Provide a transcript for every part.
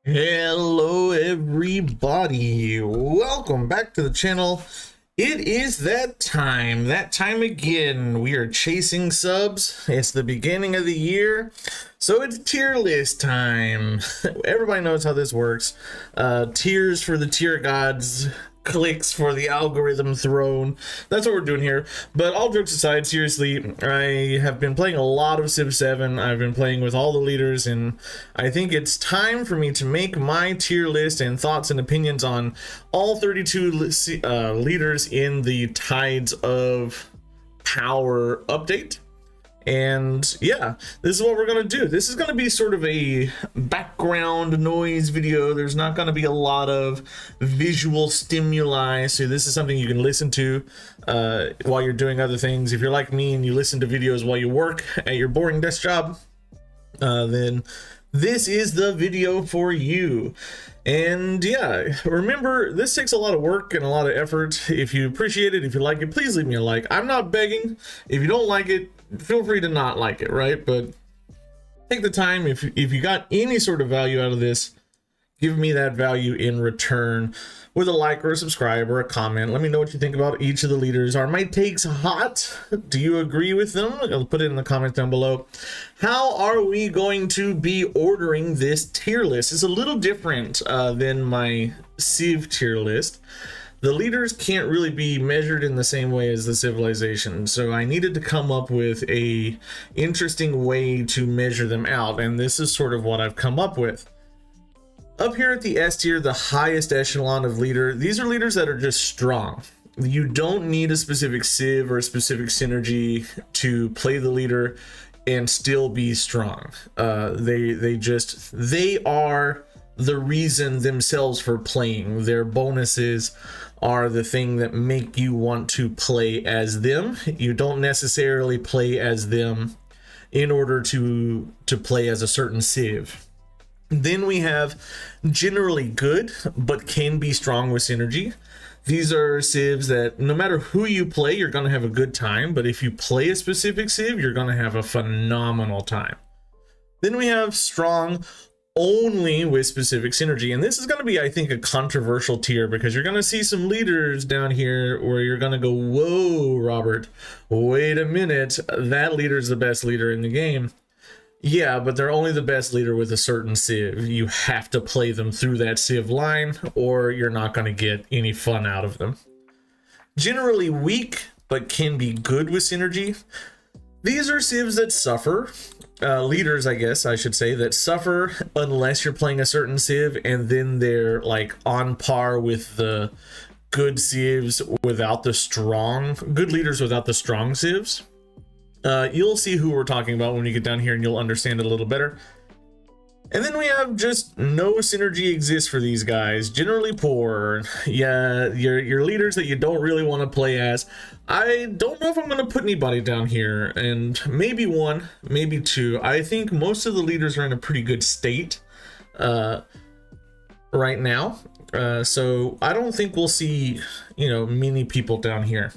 Hello everybody, welcome back to the channel. It is that time again. We are chasing subs. It's the beginning of the year, so it's tier list time. Everybody knows how this works. Tiers for the tier gods, clicks for the algorithm throne. That's what we're doing here. But all jokes aside, seriously, I have been playing a lot of Civ 7. I've been playing with all the leaders, and I think it's time for me to make my tier list and thoughts and opinions on all 32 leaders in the Tides of Power update. And yeah, this is what we're gonna do. This is gonna be sort of a background noise video. There's not gonna be a lot of visual stimuli, so this is something you can listen to while you're doing other things. If you're like me and you listen to videos while you work at your boring desk job, then this is the video for you. And yeah, remember, this takes a lot of work and a lot of effort. If you appreciate it, if you like it, please leave me a like. I'm not begging. If you don't like it, feel free to not like it, right? But take the time. If you got any sort of value out of this, give me that value in return with a like or a subscribe or a comment. Let me know what you think about each of the leaders. Are my takes hot? Do you agree with them? I'll put it in the comments down below. How are we going to be ordering this tier list? It's a little different than my Civ tier list. The leaders can't really be measured in the same way as the civilization, so I needed to come up with a interesting way to measure them out, and this is sort of what I've come up with. Up here at the S tier, the highest echelon of leader, these are leaders that are just strong. You don't need a specific civ or a specific synergy to play the leader and still be strong. They are the reason themselves for playing. Their bonuses are the thing that make you want to play as them. You don't necessarily play as them in order to play as a certain civ. Then we have generally good, but can be strong with synergy. These are civs that no matter who you play, you're going to have a good time. But if you play a specific civ, you're going to have a phenomenal time. Then we have strong only with specific synergy. And this is going to be, I think, a controversial tier because you're going to see some leaders down here where you're going to go, whoa, Robert, wait a minute. That leader is the best leader in the game. Yeah, but they're only the best leader with a certain civ. You have to play them through that civ line or you're not going to get any fun out of them. Generally weak, but can be good with synergy. These are civs that suffer. Leaders, I guess I should say, that suffer unless you're playing a certain civ, and then they're like on par with the good civs without the strong, good leaders without the strong civs. You'll see who we're talking about when you get down here and you'll understand it a little better. And then we have just no synergy exists for these guys. Generally poor. Yeah, your leaders that you don't really want to play as. I don't know if I'm going to put anybody down here, and maybe one, maybe two. I think most of the leaders are in a pretty good state right now. So I don't think we'll see, many people down here.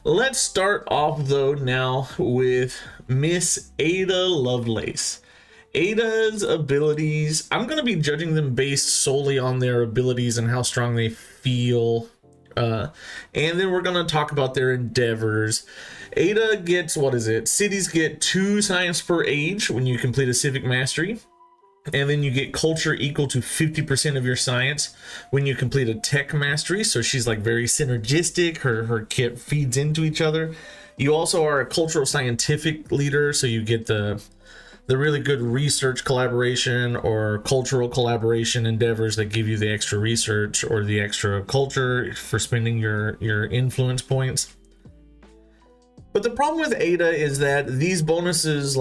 Let's start off though now with Miss Ada Lovelace. Ada's abilities, I'm going to be judging them based solely on their abilities and how strong they feel. And then we're going to talk about their endeavors. Ada gets, cities get 2 science per age when you complete a civic mastery. And then you get culture equal to 50% of your science when you complete a tech mastery. So she's like very synergistic. Her kit feeds into each other. You also are a cultural scientific leader. So you get the really good research collaboration or cultural collaboration endeavors that give you the extra research or the extra culture for spending your influence points. But the problem with Ada is that these bonuses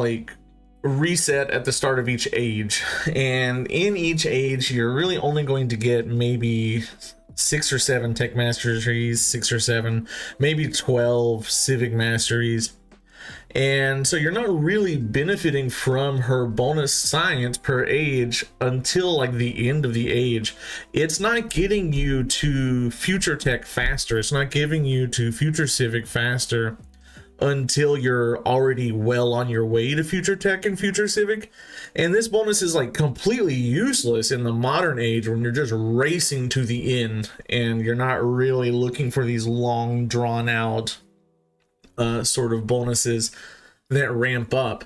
reset at the start of each age, and in each age you're really only going to get maybe 6 or 7 tech masteries, 6 or 7, maybe 12 civic masteries. And so you're not really benefiting from her bonus science per age until the end of the age. It's not getting you to future tech faster. It's not giving you to future civic faster until you're already well on your way to future tech and future civic. And this bonus is like completely useless in the modern age when you're just racing to the end and you're not really looking for these long drawn out sort of bonuses that ramp up.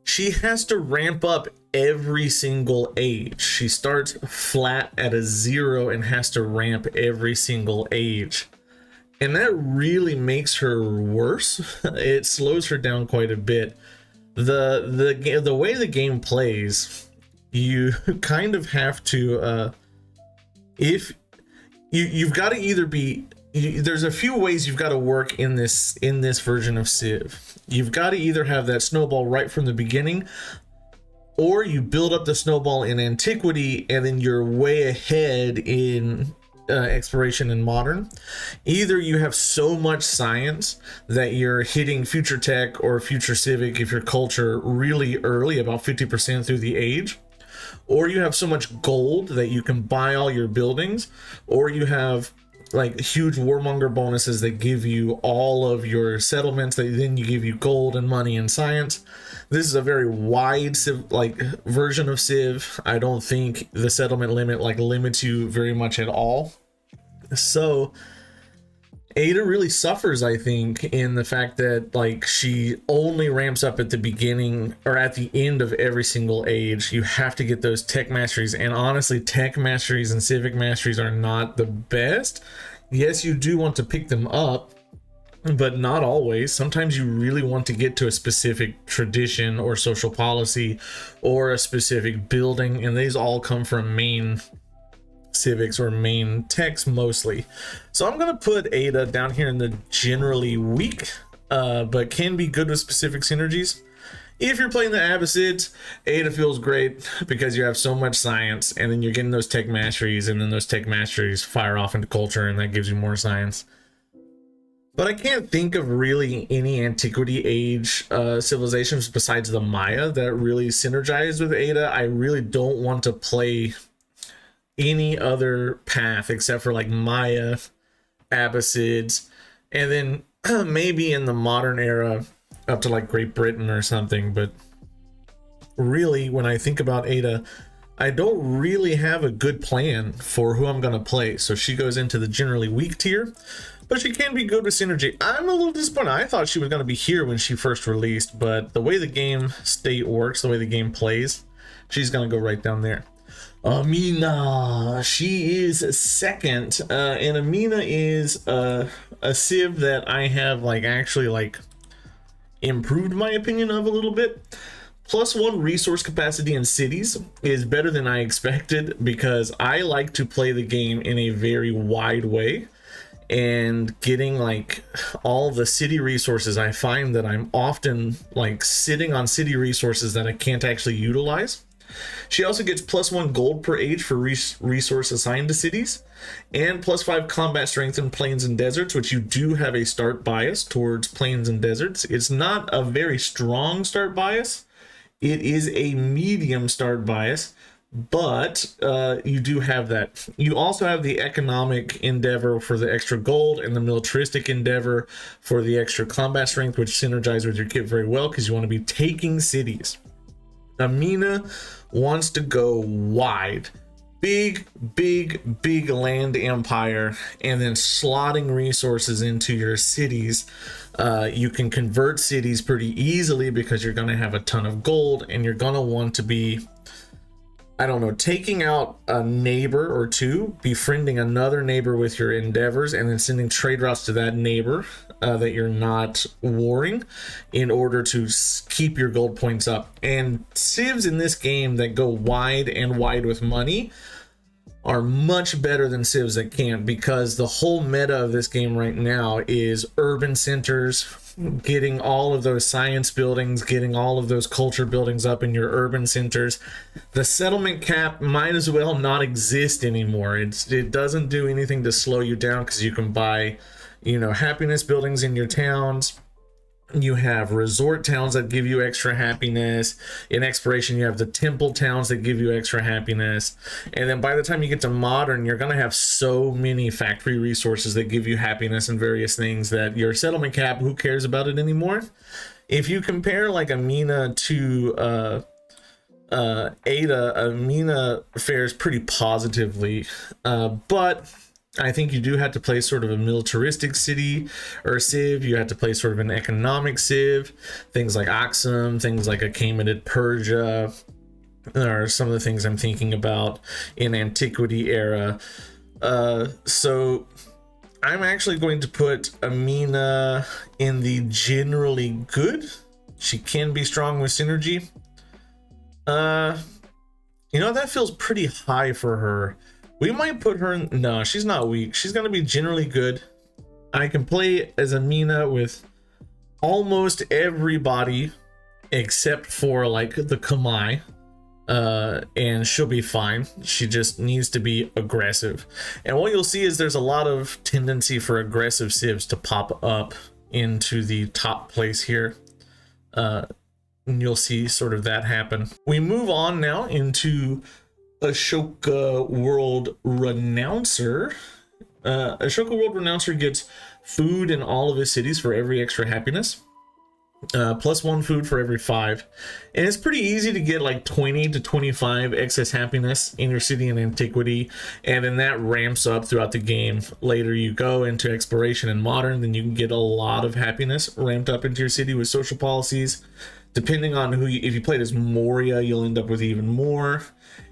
She has to ramp up every single age. She starts flat at a 0 and has to ramp every single age. And that really makes her worse. It slows her down quite a bit. The way the game plays, you kind of have to if you've got to either be there's a few ways you've got to work in this version of Civ. You've got to either have that snowball right from the beginning, or you build up the snowball in antiquity and then you're way ahead in exploration and modern. Either you have so much science that you're hitting future tech or future civic if your culture really early, about 50% through the age, or you have so much gold that you can buy all your buildings, or you have like huge warmonger bonuses that give you all of your settlements that then you give you gold and money and science. This is a very wide Civ, like version of Civ. I don't think the settlement limit like limits you very much at all. So Ada really suffers, I think, in the fact that like she only ramps up at the beginning or at the end of every single age. You have to get those tech masteries, and honestly, tech masteries and civic masteries are not the best. Yes, you do want to pick them up, but not always. Sometimes you really want to get to a specific tradition or social policy or a specific building, and these all come from main civics or main techs mostly. So I'm going to put Ada down here in the generally weak, but can be good with specific synergies. If you're playing the Abbasids, Ada feels great because you have so much science, and then you're getting those tech masteries, and then those tech masteries fire off into culture, and that gives you more science. But I can't think of really any antiquity age civilizations besides the Maya that really synergize with Ada. I really don't want to play any other path except for like Maya, Abbasids, and then maybe in the modern era up to like Great Britain or something. But really, when I think about Ada, I don't really have a good plan for who I'm going to play. So she goes into the generally weak tier, but she can be good with synergy. I'm a little disappointed. I thought she was going to be here when she first released, but the way the game state works, the way the game plays, she's going to go right down there. Amina, she is second, and Amina is a civ that I have like actually like improved my opinion of a little bit. +1 resource capacity in cities is better than I expected because I like to play the game in a very wide way, and getting like all the city resources, I find that I'm often like sitting on city resources that I can't actually utilize. She also gets +1 gold per age for resource assigned to cities, and +5 combat strength in plains and deserts, which you do have a start bias towards plains and deserts. It's not a very strong start bias. It is a medium start bias, but you do have that. You also have the economic endeavor for the extra gold and the militaristic endeavor for the extra combat strength, which synergize with your kit very well because you want to be taking cities. Amina wants to go wide, big land empire, and then slotting resources into your cities. You can convert cities pretty easily because you're going to have a ton of gold, and you're going to want to be, I don't know, taking out a neighbor or two, befriending another neighbor with your endeavors, and then sending trade routes to that neighbor that you're not warring in order to keep your gold points up. And civs in this game that go wide and wide with money are much better than civs that can't, because the whole meta of this game right now is urban centers, getting all of those science buildings, getting all of those culture buildings up in your urban centers. The settlement cap might as well not exist anymore. It doesn't do anything to slow you down because you can buy, you know, happiness buildings in your towns. You have resort towns that give you extra happiness. In exploration, you have the temple towns that give you extra happiness. And then by the time you get to modern, you're going to have so many factory resources that give you happiness and various things that your settlement cap, who cares about it anymore? If you compare like Amina to Ada, Amina fares pretty positively, but I think you do have to play sort of a militaristic city or civ. You have to play sort of an economic civ. Things like Aksum, things like Achaemenid Persia are some of the things I'm thinking about in antiquity era. So I'm actually going to put Amina in the generally good. She can be strong with synergy. You know, that feels pretty high for her. We might put her in, no, she's not weak. She's going to be generally good. I can play as Amina with almost everybody except for like the Kamai. And she'll be fine. She just needs to be aggressive. And what you'll see is there's a lot of tendency for aggressive civs to pop up into the top place here. And you'll see sort of that happen. We move on now into Ashoka World Renouncer. Ashoka World Renouncer gets food in all of his cities for every extra happiness. Plus 1 food for every 5. And it's pretty easy to get like 20 to 25 excess happiness in your city in antiquity. And then that ramps up throughout the game. Later you go into exploration and modern, then you can get a lot of happiness ramped up into your city with social policies. Depending on who if you played as Moria, you'll end up with even more.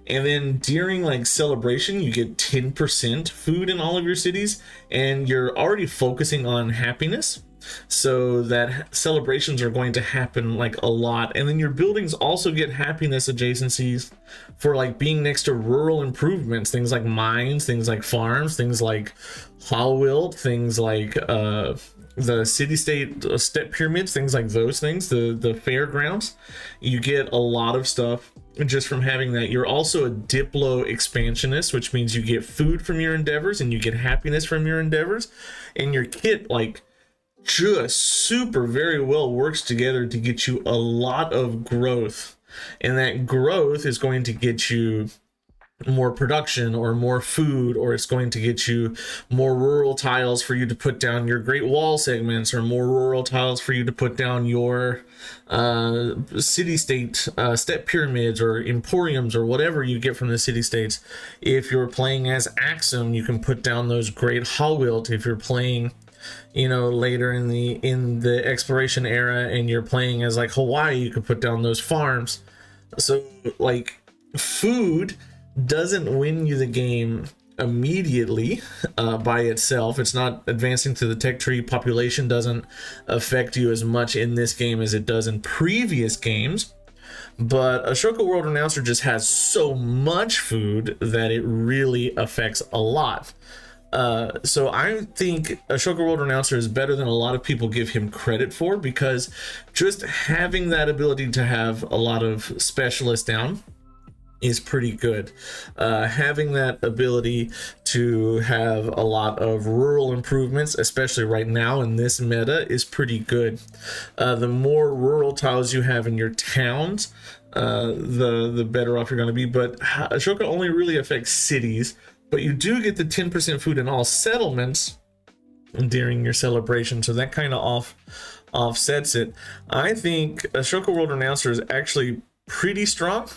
And then during like celebration, you get 10% food in all of your cities, and you're already focusing on happiness, so that celebrations are going to happen like a lot. And then your buildings also get happiness adjacencies for like being next to rural improvements, things like mines, things like farms, things like Hallwild, things like the city-state step pyramids, things like those things, the fairgrounds. You get a lot of stuff just from having that. You're also a Diplo expansionist, which means you get food from your endeavors and you get happiness from your endeavors, and your kit like just super very well works together to get you a lot of growth. And that growth is going to get you more production or more food, or it's going to get you more rural tiles for you to put down your Great Wall segments, or more rural tiles for you to put down your city-state step pyramids or emporiums or whatever you get from the city-states. If you're playing as Aksum, you can put down those great Hallwilt. If you're playing, you know, later in the exploration era and you're playing as like Hawaii, you can put down those farms. So like food doesn't win you the game immediately by itself. It's not advancing to the tech tree. Population doesn't affect you as much in this game as it does in previous games. But Ashoka World Renouncer just has so much food that it really affects a lot. So I think Ashoka World Renouncer is better than a lot of people give him credit for, because just having that ability to have a lot of specialists down is pretty good. Having that ability to have a lot of rural improvements, especially right now in this meta, is pretty good. The more rural tiles you have in your towns, the better off you're going to be. But Ashoka only really affects cities, but you do get the 10% food in all settlements during your celebration, so that kind of offsets it. I think Ashoka World Renouncer is actually pretty strong.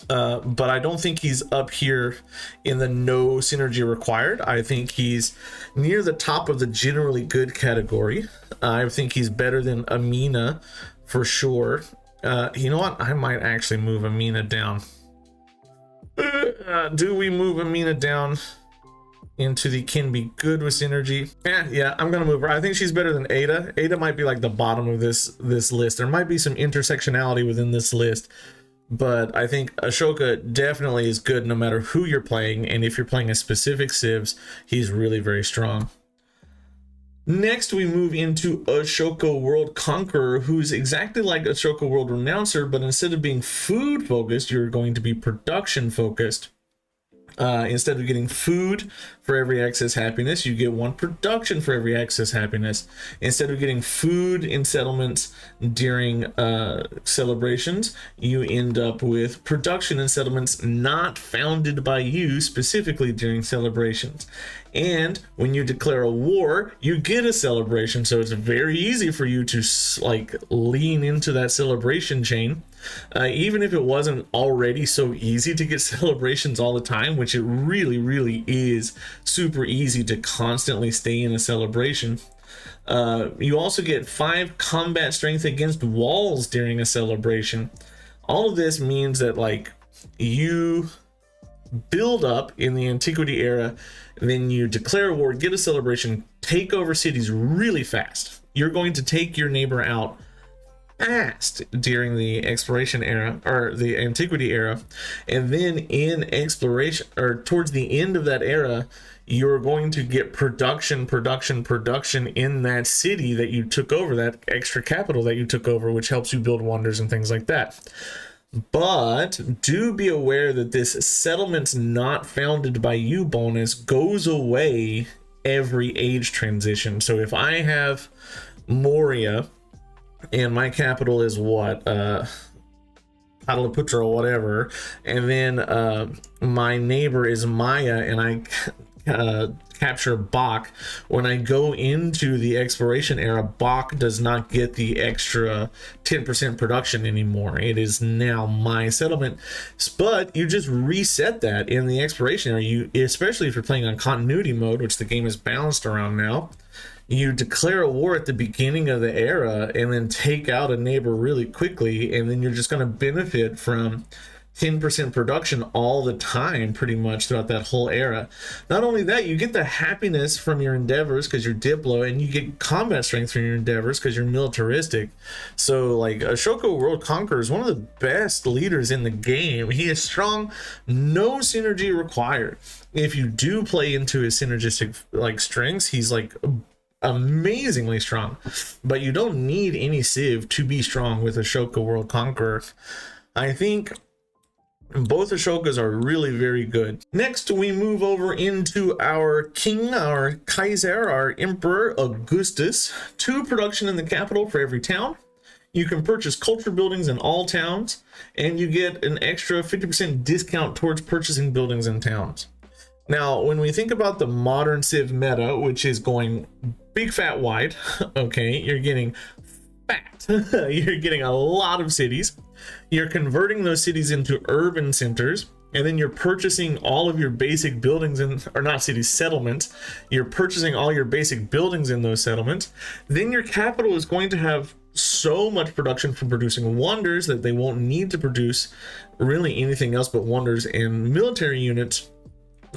But I don't think he's up here in the no synergy required. I think he's near the top of the generally good category. I think he's better than Amina for sure. You know what? I might actually move Amina down. Do we move Amina down into the can be good with synergy? Yeah, I'm gonna move her. I think she's better than Ada. Ada might be like the bottom of this list. There might be some intersectionality within this list, but I think Ashoka definitely is good no matter who you're playing, and if you're playing a specific civs, he's really very strong. Next, we move into Ashoka World Conqueror, who's exactly like Ashoka World Renouncer, but instead of being food focused, you're going to be production focused. Instead of getting food for every excess happiness, you get one production for every excess happiness. Instead of getting food in settlements during celebrations, you end up with production in settlements not founded by you specifically during celebrations. And when you declare a war, you get a celebration. So it's very easy for you to like lean into that celebration chain. Even if it wasn't already so easy to get celebrations all the time, which it really is super easy to constantly stay in a celebration. You also get 5 combat strength against walls during a celebration. All of this means that like you build up in the antiquity era, then you declare a war, get a celebration, take over cities really fast. You're going to take your neighbor out fast during the exploration era or the antiquity era, and then in exploration or towards the end of that era, you're going to get production in that city that you took over, that extra capital that you took over, which helps you build wonders and things like that. But do be aware that this settlements not founded by you bonus goes away every age transition. So if I have Moria and my capital is what, Pataliputra or whatever, and then my neighbor is Maya, and I capture Bach. When I go into the exploration era, Bach does not get the extra 10% production anymore. It is now my settlement. But you just reset that in the exploration era. You, especially if you're playing on continuity mode, which the game is balanced around now, you declare a war at the beginning of the era and then take out a neighbor really quickly, and then you're just going to benefit from 10% production all the time pretty much throughout that whole era. Not only that, you get the happiness from your endeavors because you're Diplo, and you get combat strength from your endeavors because you're militaristic. So like Ashoka World Conqueror is one of the best leaders in the game. He is strong, no synergy required. If you do play into his synergistic like strengths, he's like amazingly strong, but you don't need any civ to be strong with Ashoka World Conqueror. I think both Ashokas are really very good. Next, we move over into our king, our Kaiser, our emperor, Augustus. 2 production in the capital for every town. You can purchase culture buildings in all towns, and you get an extra 50% discount towards purchasing buildings in towns. Now, when we think about the modern Civ meta, which is going big, fat, wide, okay, you're getting fat. You're getting a lot of cities. You're converting those cities into urban centers, and then you're purchasing all of your basic buildings in, or not cities, settlements. You're purchasing all your basic buildings in those settlements. Then your capital is going to have so much production for producing wonders that they won't need to produce really anything else but wonders and military units.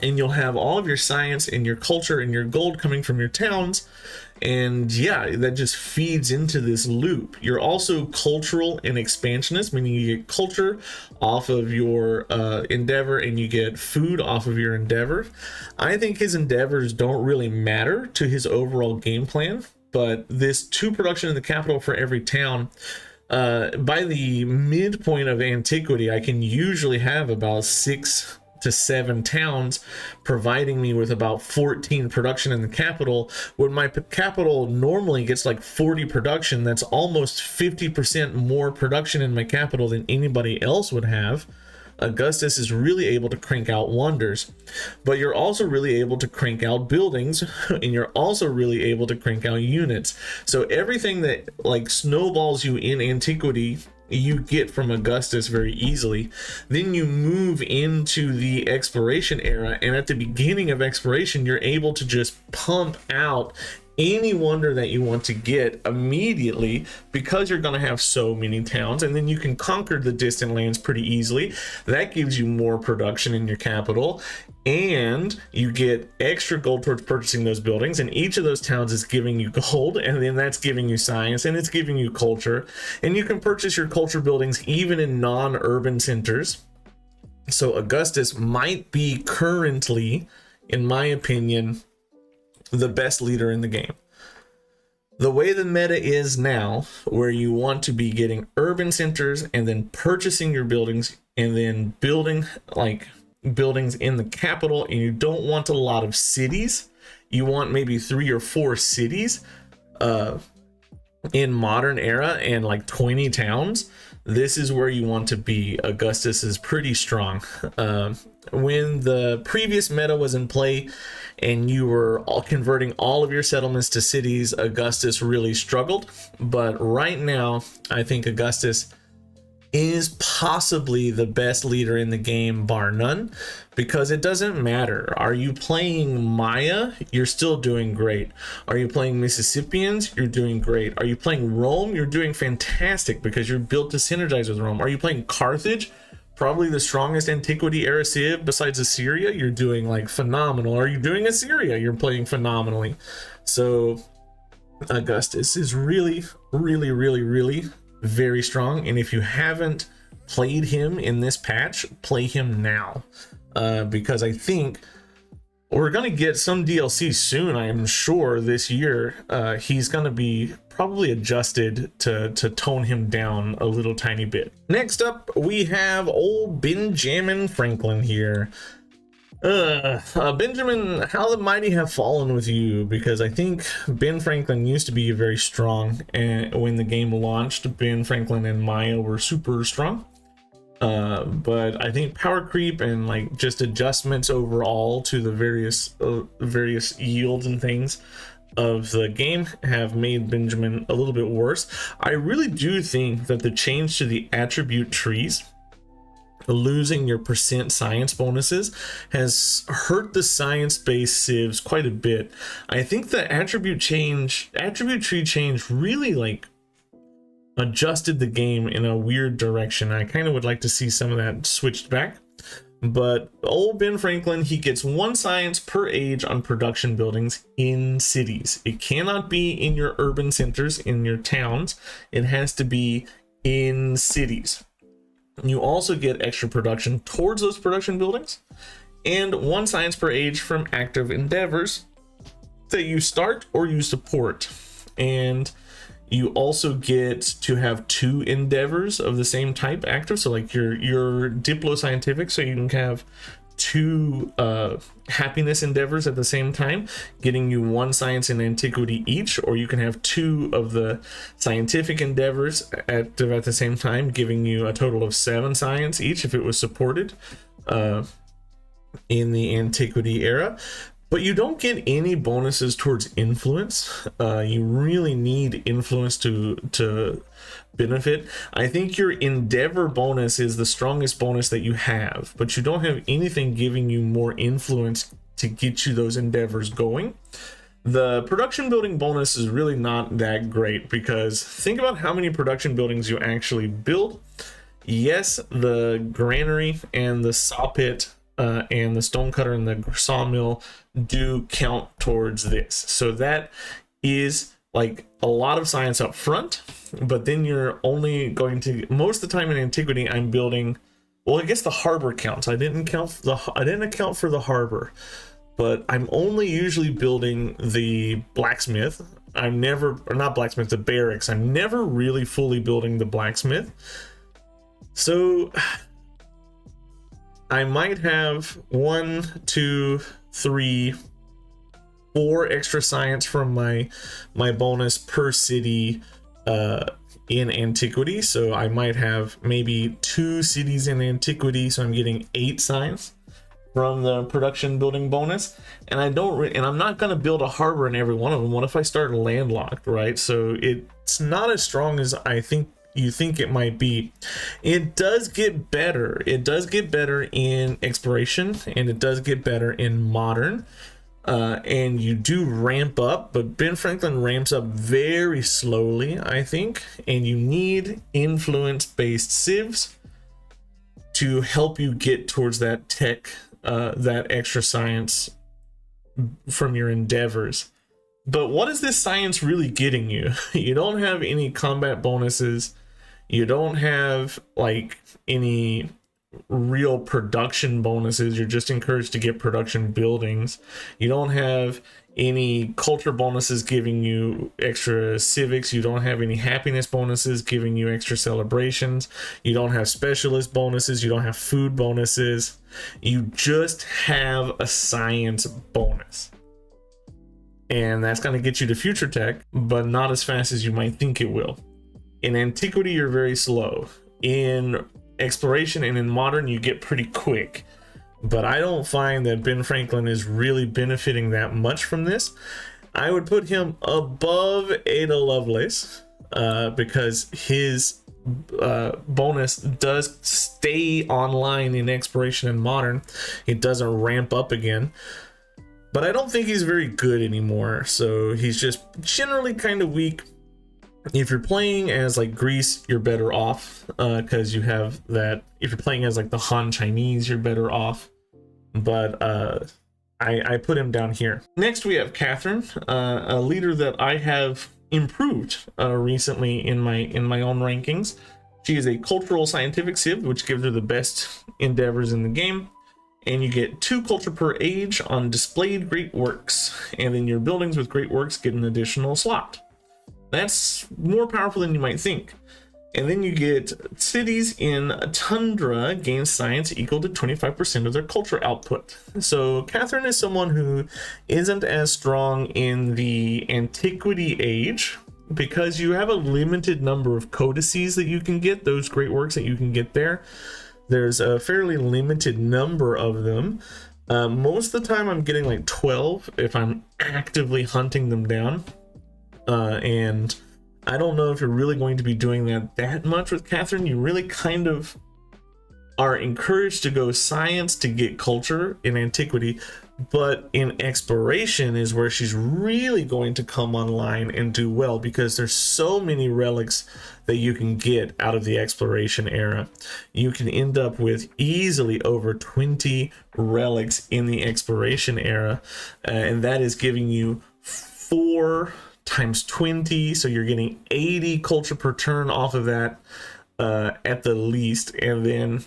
And you'll have all of your science and your culture and your gold coming from your towns. And yeah, that just feeds into this loop. You're also cultural and expansionist, meaning you get culture off of your endeavor and you get food off of your endeavor. I think his endeavors don't really matter to his overall game plan, but this 2 production in the capital for every town, by the midpoint of antiquity, I can usually have about 6 to 7 towns, providing me with about 14 production in the capital. When my capital normally gets like 40 production, that's almost 50% more production in my capital than anybody else would have. Augustus is really able to crank out wonders, but you're also really able to crank out buildings, and you're also really able to crank out units. So everything that like snowballs you in antiquity, you get from Augustus very easily. Then you move into the exploration era, and at the beginning of exploration, you're able to just pump out any wonder that you want to get immediately because you're going to have so many towns, and then you can conquer the distant lands pretty easily. That gives you more production in your capital, and you get extra gold towards purchasing those buildings, and each of those towns is giving you gold, and then that's giving you science, and it's giving you culture, and you can purchase your culture buildings even in non-urban centers. So Augustus might be currently, in my opinion, the best leader in the game. The way the meta is now, where you want to be getting urban centers and then purchasing your buildings and then building, like buildings in the capital, and you don't want a lot of cities. You want maybe 3 or 4 cities in modern era and like 20 towns. This is where you want to be. Augustus is pretty strong. When the previous meta was in play and you were all converting all of your settlements to cities, Augustus really struggled. But right now, I think Augustus is possibly the best leader in the game, bar none, because it doesn't matter. Are you playing Maya? You're still doing great. Are you playing Mississippians? You're doing great. Are you playing Rome? You're doing fantastic because you're built to synergize with Rome. Are you playing Carthage? Probably the strongest antiquity era civ besides Assyria. You're doing like phenomenal. Are you doing Assyria? You're playing phenomenally. So Augustus is really very strong, and if you haven't played him in this patch, play him now, because I think we're gonna get some DLC soon. I am sure this year he's gonna be probably adjusted to tone him down a little tiny bit. Next up, we have old Benjamin Franklin here. Benjamin, how the mighty have fallen with you, because I think Ben Franklin used to be very strong, and when the game launched, Ben Franklin and Maya were super strong. But I think power creep and like just adjustments overall to the various yields and things of the game have made Benjamin a little bit worse. I really do think that the change to the attribute trees, losing your percent science bonuses, has hurt the science-based civs quite a bit. I think the attribute tree change really like adjusted the game in a weird direction. I kind of would like to see some of that switched back. But old Ben Franklin, he gets 1 science per age on production buildings in cities. It cannot be in your urban centers, in your towns. It has to be in cities. You also get extra production towards those production buildings, and 1 science per age from active endeavors that you start or you support. And you also get to have 2 endeavors of the same type active, so like your diplo scientific, so you can have 2 happiness endeavors at the same time, getting you 1 science and antiquity each, or you can have 2 of the scientific endeavors active at the same time, giving you a total of 7 science each if it was supported in the antiquity era. But you don't get any bonuses towards influence. You really need influence to benefit. I think your endeavor bonus is the strongest bonus that you have, but you don't have anything giving you more influence to get you those endeavors going. The production building bonus is really not that great, because think about how many production buildings you actually build. Yes, the granary and the saw pit and the stonecutter and the sawmill do count towards this. So that is like a lot of science up front, but then you're only going to, most of the time in antiquity, I'm building, well, I guess the harbor counts. I didn't account for the harbor, but I'm only usually building the blacksmith. I'm never, or not blacksmith, the barracks. I'm never really fully building the blacksmith. So I might have 1, 2, 3, 4 extra science from my bonus per city in antiquity. So I might have maybe 2 cities in antiquity, so I'm getting 8 science from the production building bonus. And I'm not going to build a harbor in every one of them. What if I start landlocked, right? So it's not as strong as I think you think it might be. It does get better. It does get better in exploration, and it does get better in modern. And you do ramp up, but Ben Franklin ramps up very slowly, I think. And you need influence-based civs to help you get towards that tech, that extra science from your endeavors. But what is this science really getting you? You don't have any combat bonuses. You don't have like any real production bonuses. You're just encouraged to get production buildings. You don't have any culture bonuses giving you extra civics. You don't have any happiness bonuses giving you extra celebrations. You don't have specialist bonuses. You don't have food bonuses. You just have a science bonus. And that's going to get you to future tech, but not as fast as you might think it will. In antiquity, you're very slow. In exploration and in modern, you get pretty quick. But I don't find that Ben Franklin is really benefiting that much from this. I would put him above Ada Lovelace because his bonus does stay online in exploration and modern. It doesn't ramp up again. But I don't think he's very good anymore. So he's just generally kind of weak. If you're playing as like Greece, you're better off because you have that. If you're playing as like the Han Chinese, you're better off. But I put him down here. Next we have Catherine, a leader that I have improved recently in my own rankings. She is a cultural scientific civ, which gives her the best endeavors in the game. And you get 2 culture per age on displayed great works. And then your buildings with great works get an additional slot. That's more powerful than you might think. And then you get cities in tundra gain science equal to 25% of their culture output. So Catherine is someone who isn't as strong in the antiquity age because you have a limited number of codices that you can get, those great works that you can get there. There's a fairly limited number of them. Most of the time I'm getting like 12 if I'm actively hunting them down. And I don't know if you're really going to be doing that much with Catherine. You really kind of are encouraged to go science to get culture in antiquity, but in exploration is where she's really going to come online and do well because there's so many relics that you can get out of the exploration era. You can end up with easily over 20 relics in the exploration era, and that is giving you 4 times 20, so you're getting 80 culture per turn off of that at the least. And then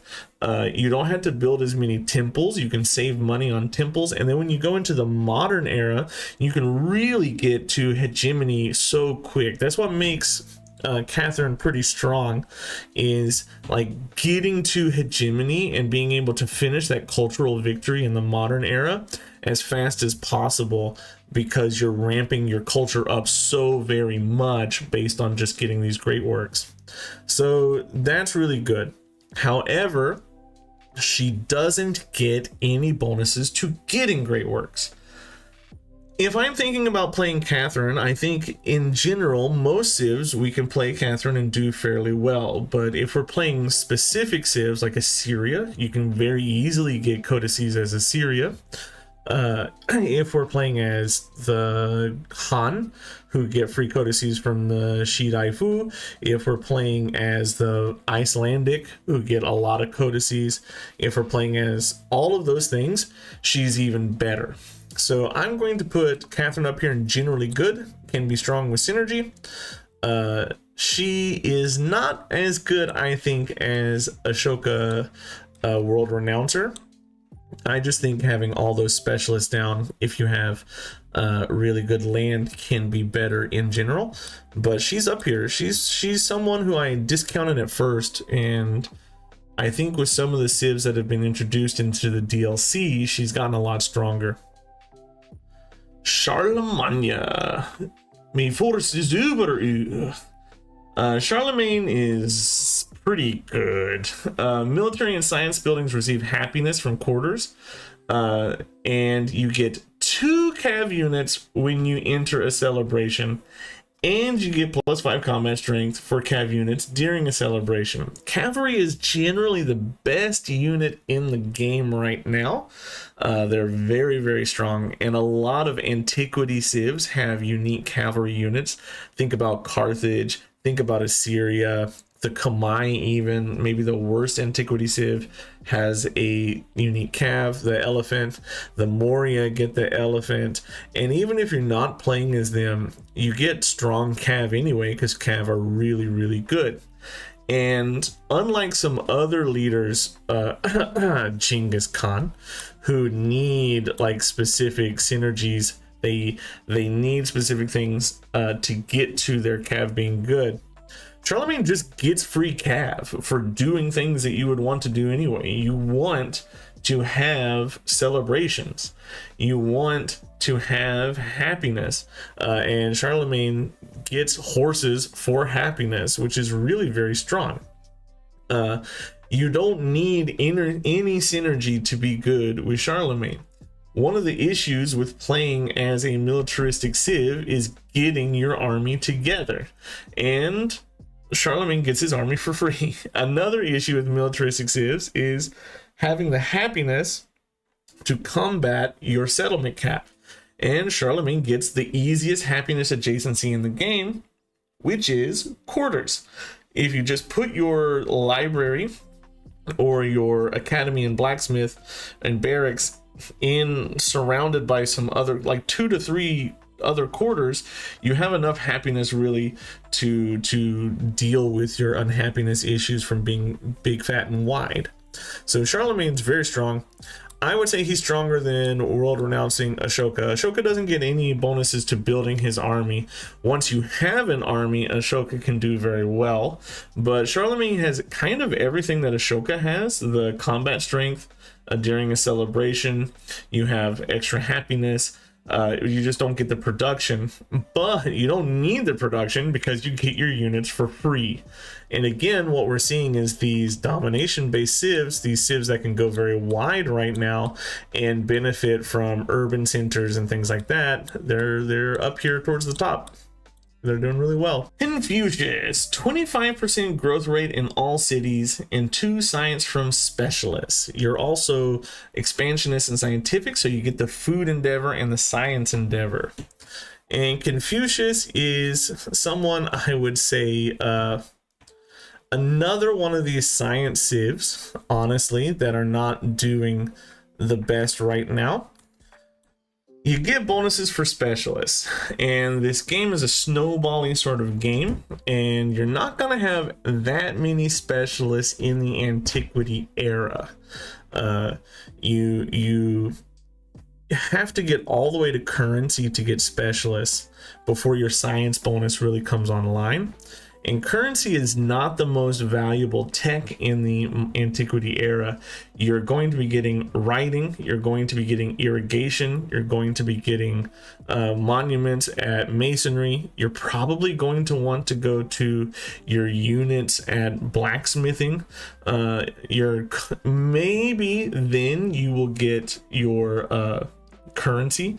you don't have to build as many temples. You can save money on temples. And then when you go into the modern era, you can really get to hegemony so quick. That's what makes Catherine pretty strong, is like getting to hegemony and being able to finish that cultural victory in the modern era as fast as possible, because you're ramping your culture up so very much based on just getting these great works. So that's really good. However, she doesn't get any bonuses to getting great works. If I'm thinking about playing Catherine, I think in general, most civs we can play Catherine and do fairly well. But if we're playing specific civs like Assyria, you can very easily get codices as Assyria. If we're playing as the Han, who get free codices from the Shi Dai Fu, if we're playing as the Icelandic, who get a lot of codices, if we're playing as all of those things, she's even better. So I'm going to put Catherine up here in generally good, can be strong with synergy. She is not as good, I think, as Ashoka World Renouncer. I just think having all those specialists down, if you have really good land, can be better in general. But she's up here. She's someone who I discounted at first, and I think with some of the civs that have been introduced into the DLC, she's gotten a lot stronger. Charlemagne. Min force is über. Charlemagne is pretty good. Military and science buildings receive happiness from quarters, and you get 2 cav units when you enter a celebration, and you get +5 combat strength for cav units during a celebration. Cavalry is generally the best unit in the game right now. They're very, very strong, and a lot of antiquity civs have unique cavalry units. Think about Carthage, think about Assyria, the Kamai, even maybe the worst antiquity civ has a unique cav. The elephant, the Moria get the elephant, and even if you're not playing as them, you get strong cav anyway, because cav are really, really good. And unlike some other leaders, Genghis Khan, who need like specific synergies, they need specific things to get to their cav being good. Charlemagne just gets free cav for doing things that you would want to do anyway. You want to have celebrations, you want to have happiness, and Charlemagne gets horses for happiness, which is really very strong. You don't need any synergy to be good with Charlemagne. One of the issues with playing as a militaristic civ is getting your army together, and Charlemagne gets his army for free. Another issue with militaristic civs is having the happiness to combat your settlement cap, and Charlemagne gets the easiest happiness adjacency in the game, which is quarters. If you just put your library or your academy and blacksmith and barracks in, surrounded by some other like 2 to 3 other quarters, you have enough happiness really to deal with your unhappiness issues from being big, fat, and wide. So Charlemagne's very strong. I would say he's stronger than world renouncing Ashoka. Ashoka doesn't get any bonuses to building his army. Once you have an army, Ashoka can do very well, but Charlemagne has kind of everything that Ashoka has. The combat strength during a celebration, you have extra happiness. You just don't get the production, but you don't need the production because you get your units for free. And again, what we're seeing is these domination based civs, these civs that can go very wide right now and benefit from urban centers and things like that. They're up here towards the top. They're doing really well. Confucius, 25% growth rate in all cities and 2 science from specialists. You're also expansionist and scientific, so you get the food endeavor and the science endeavor. And Confucius is someone, I would say, another one of these science civs, honestly, that are not doing the best right now. You get bonuses for specialists, and this game is a snowballing sort of game, and you're not going to have that many specialists in the antiquity era. You have to get all the way to currency to get specialists before your science bonus really comes online. And currency is not the most valuable tech in the antiquity era. You're going to be getting writing, you're going to be getting irrigation, you're going to be getting monuments at masonry. You're probably going to want to go to your units at blacksmithing. Maybe then you will get your currency,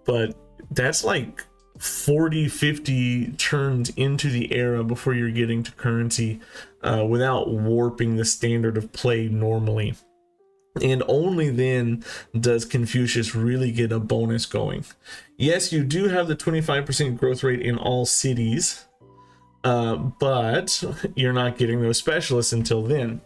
but that's like 40-50 turns into the era before you're getting to currency without warping the standard of play normally. And only then does Confucius really get a bonus going. Yes, you do have the 25% growth rate in all cities, but you're not getting those specialists until then.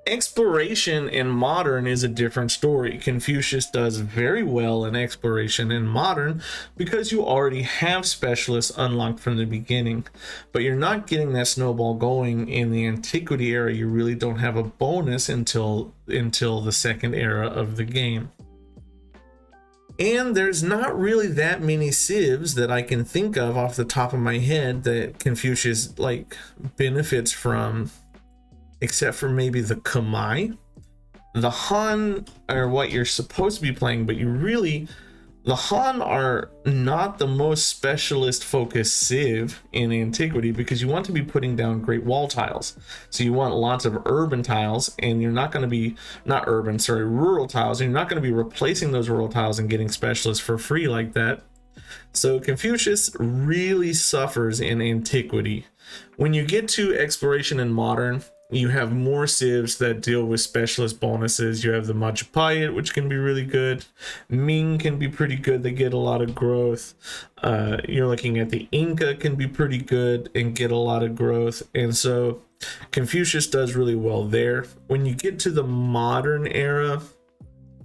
Exploration in modern is a different story. Confucius does very well in exploration in modern because you already have specialists unlocked from the beginning, but you're not getting that snowball going in the antiquity era. You really don't have a bonus until the second era of the game. And there's not really that many civs that I can think of off the top of my head that Confucius like benefits from, except for maybe the Khmer. The Han are what you're supposed to be playing, but the Han are not the most specialist focused civ in antiquity because you want to be putting down great wall tiles. So you want lots of urban tiles, and you're not going to be, rural tiles, and you're not going to be replacing those rural tiles and getting specialists for free like that. So Confucius really suffers in antiquity. When you get to exploration in modern, you have more civs that deal with specialist bonuses. You have the Machiavelli, which can be really good. Ming can be pretty good. They get a lot of growth. You're looking at the Inca can be pretty good and get a lot of growth. And so Confucius does really well there. When you get to the modern era,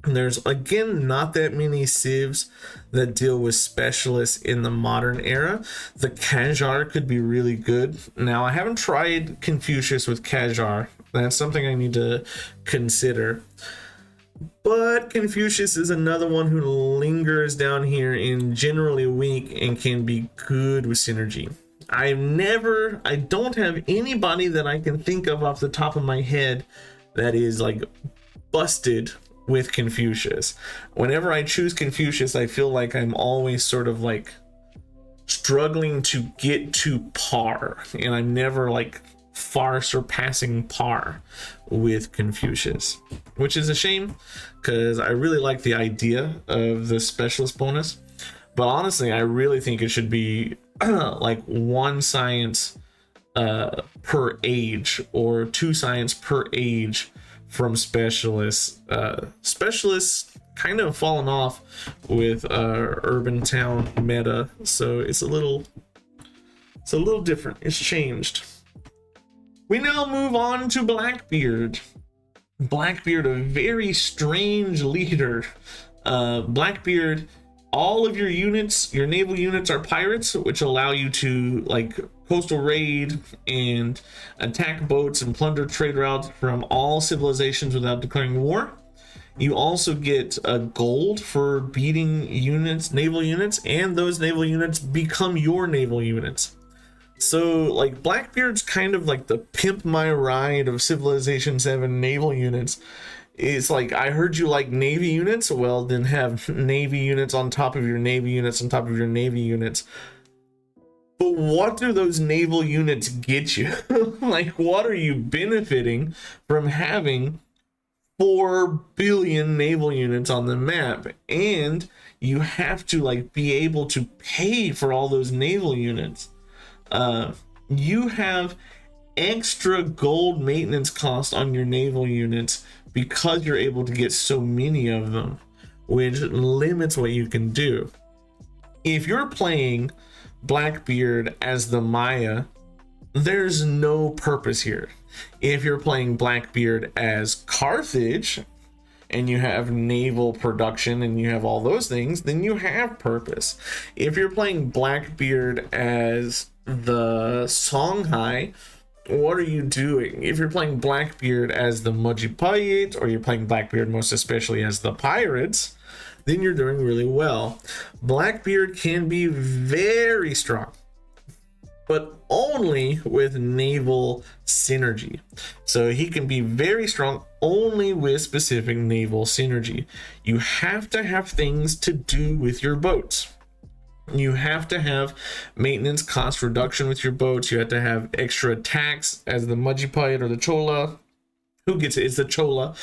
There's again not that many civs that deal with specialists in the modern era. The Qajar could be really good. Now I haven't tried Confucius with Qajar. That's something I need to consider. But Confucius is another one who lingers down here and generally weak and can be good with synergy. I don't have anybody that I can think of off the top of my head that is like busted with Confucius. Whenever I choose Confucius, I feel like I'm always sort of like struggling to get to par, and I'm never like far surpassing par with Confucius, which is a shame because I really like the idea of the specialist bonus. But honestly, I really think it should be like 1 science per age or 2 science per age from specialists. Specialists kind of fallen off with urban town meta, so it's a little different. It's changed. We now move on to Blackbeard. Blackbeard, a very strange leader. Blackbeard, all of your units, your naval units are pirates, which allow you to like coastal raid and attack boats and plunder trade routes from all civilizations without declaring war. You also get gold for beating units, naval units, and those naval units become your naval units. So like Blackbeard's kind of like the pimp my ride of Civilization 7 naval units. It's like, I heard you like navy units, well then have navy units on top of your navy units on top of your navy units. But what do those naval units get you? Like, what are you benefiting from having 4 billion naval units on the map? And you have to like be able to pay for all those naval units. You have extra gold maintenance cost on your naval units because you're able to get so many of them, which limits what you can do. If you're playing Blackbeard as the Maya, there's no purpose here. If you're playing Blackbeard as Carthage and you have naval production and you have all those things, then you have purpose. If you're playing Blackbeard as the Songhai, what are you doing? If you're playing Blackbeard as the Machiavelli, or you're playing Blackbeard most especially as the pirates, then you're doing really well. Blackbeard can be very strong, but only with naval synergy. So he can be very strong only with specific naval synergy. You have to have things to do with your boats. You have to have maintenance cost reduction with your boats. You have to have extra attacks as the Machiavelli or the Chola. Who gets it? It's the Chola.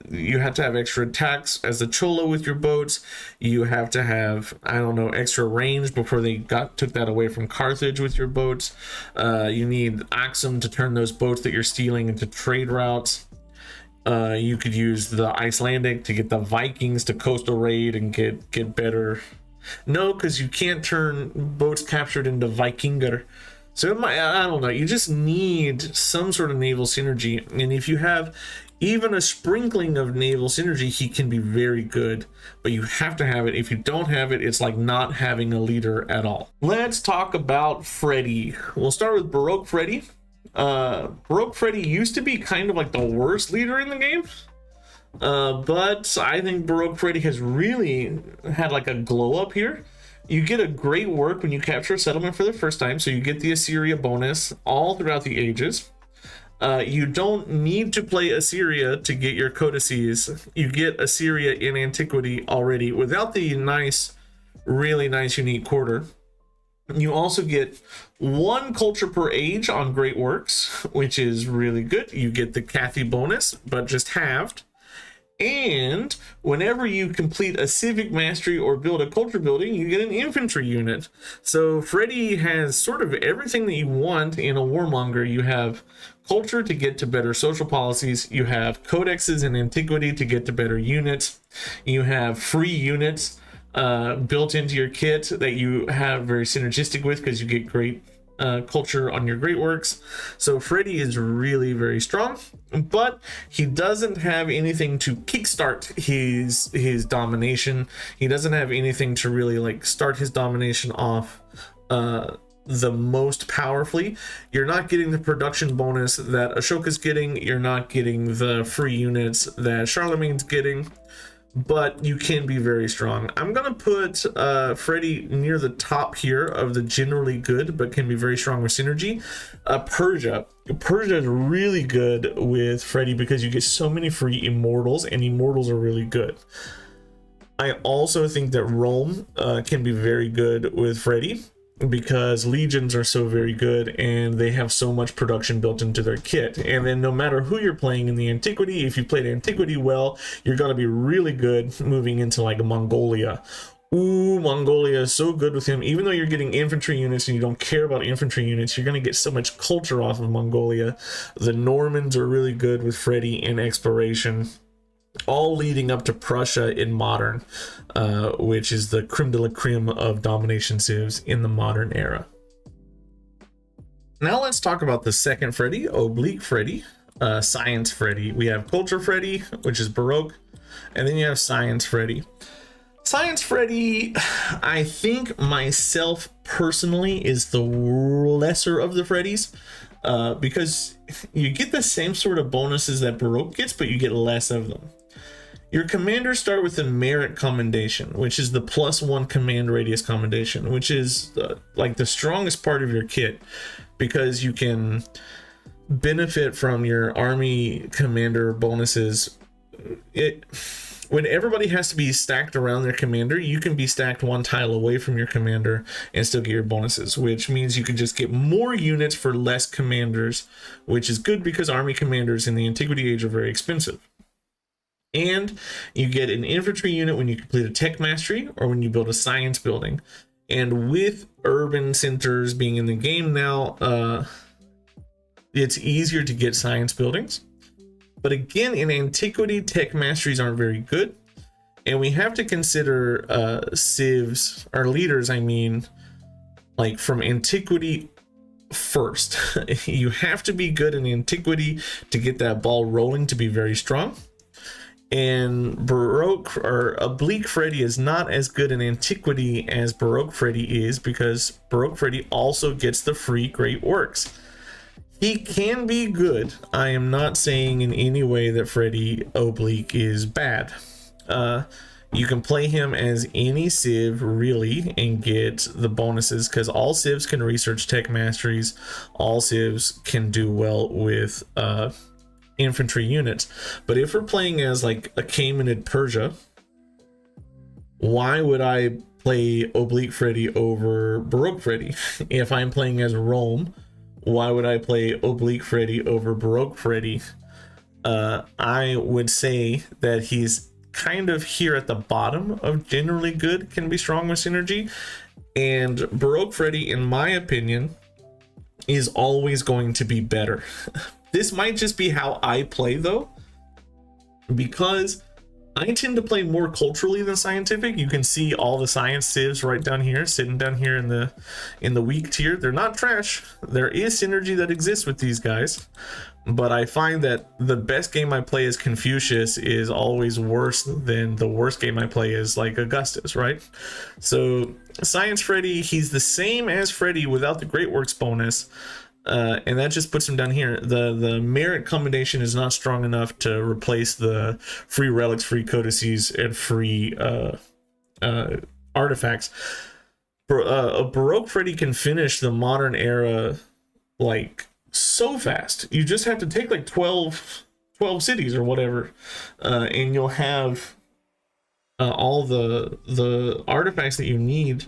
You have to have extra attacks as the Chola with your boats. You have to have, I don't know, extra range before they took that away from Carthage with your boats. You need Axum to turn those boats that you're stealing into trade routes. You could use the Icelandic to get the Vikings to coastal raid and get better. No, because you can't turn boats captured into Vikinger. So I don't know, you just need some sort of naval synergy, and if you have even a sprinkling of naval synergy, he can be very good, but you have to have it. If you don't have it, it's like not having a leader at all. Let's talk about Freddy. We'll start with Baroque Freddy. Baroque Freddy used to be kind of like the worst leader in the game, but I think Baroque Freddy has really had like a glow up here. You get a great work when you capture a settlement for the first time, so you get the Assyria bonus all throughout the ages. You don't need to play Assyria to get your codices. You get Assyria in antiquity already without the nice, really nice unique quarter. You also get 1 culture per age on great works, which is really good. You get the Cathy bonus, but just halved. And whenever you complete a civic mastery or build a culture building, you get an infantry unit. So Freddy has sort of everything that you want in a warmonger. You have culture to get to better social policies. You have codexes and antiquity to get to better units. You have free units built into your kit that you have very synergistic with because you get great culture on your great works. So Freddy is really very strong, but he doesn't have anything to kickstart his domination. He doesn't have anything to really like start his domination off the most powerfully. You're not getting the production bonus that Ashoka's getting. You're not getting the free units that Charlemagne's getting, but you can be very strong. I'm gonna put Freddy near the top here of the generally good but can be very strong with synergy. Persia is really good with Freddy because you get so many free immortals, and immortals are really good. I also think that Rome can be very good with Freddy because legions are so very good and they have so much production built into their kit. And then no matter who you're playing in the antiquity, if you played antiquity well, you're going to be really good moving into like Mongolia. Ooh, Mongolia is so good with him. Even though you're getting infantry units and you don't care about infantry units, you're going to get so much culture off of Mongolia. The Normans are really good with Freddy in exploration, all leading up to Prussia in modern, which is the creme de la creme of domination civs in the modern era. Now let's talk about the second Freddy, Oblique Freddy, Science Freddy. We have Culture Freddy, which is Baroque, and then you have Science Freddy. Science Freddy, I think myself personally, is the lesser of the Freddys. Because you get the same sort of bonuses that Baroque gets, but you get less of them. Your commanders start with the merit commendation, which is the +1 command radius commendation, which is like the strongest part of your kit, because you can benefit from your army commander bonuses. When everybody has to be stacked around their commander, you can be stacked one tile away from your commander and still get your bonuses, which means you can just get more units for less commanders, which is good because army commanders in the Antiquity Age are very expensive. And you get an infantry unit when you complete a tech mastery or when you build a science building. And with urban centers being in the game now, it's easier to get science buildings. But again, in antiquity, tech masteries aren't very good. And we have to consider civs, our leaders, I mean, like from antiquity first. You have to be good in antiquity to get that ball rolling to be very strong. And Baroque or Oblique Freddy is not as good in antiquity as Baroque Freddy is, because Baroque Freddy also gets the free great works. He can be good. I am not saying in any way that Freddy Oblique is bad. You can play him as any civ really and get the bonuses, because all civs can research tech masteries. All civs can do well with infantry units. But if we're playing as like Achaemenid Persia, why would I play Oblique Freddy over Baroque Freddy? If I'm playing as Rome, why would I play Oblique Freddy over Baroque Freddy? I would say that he's kind of here at the bottom of generally good, can be strong with synergy. And Baroque Freddy, in my opinion, is always going to be better. This might just be how I play though, because I tend to play more culturally than scientific. You can see all the science civs right down here, sitting down here in the weak tier. They're not trash. There is synergy that exists with these guys, but I find that the best game I play as Confucius is always worse than the worst game I play as like Augustus, right? So Science Freddy, he's the same as Freddy without the Great Works bonus. And that just puts him down here. The merit commendation is not strong enough to replace the free relics, free codices, and free artifacts. A Baroque Freddy can finish the modern era like so fast. You just have to take like 12 cities or whatever, and you'll have all the artifacts that you need.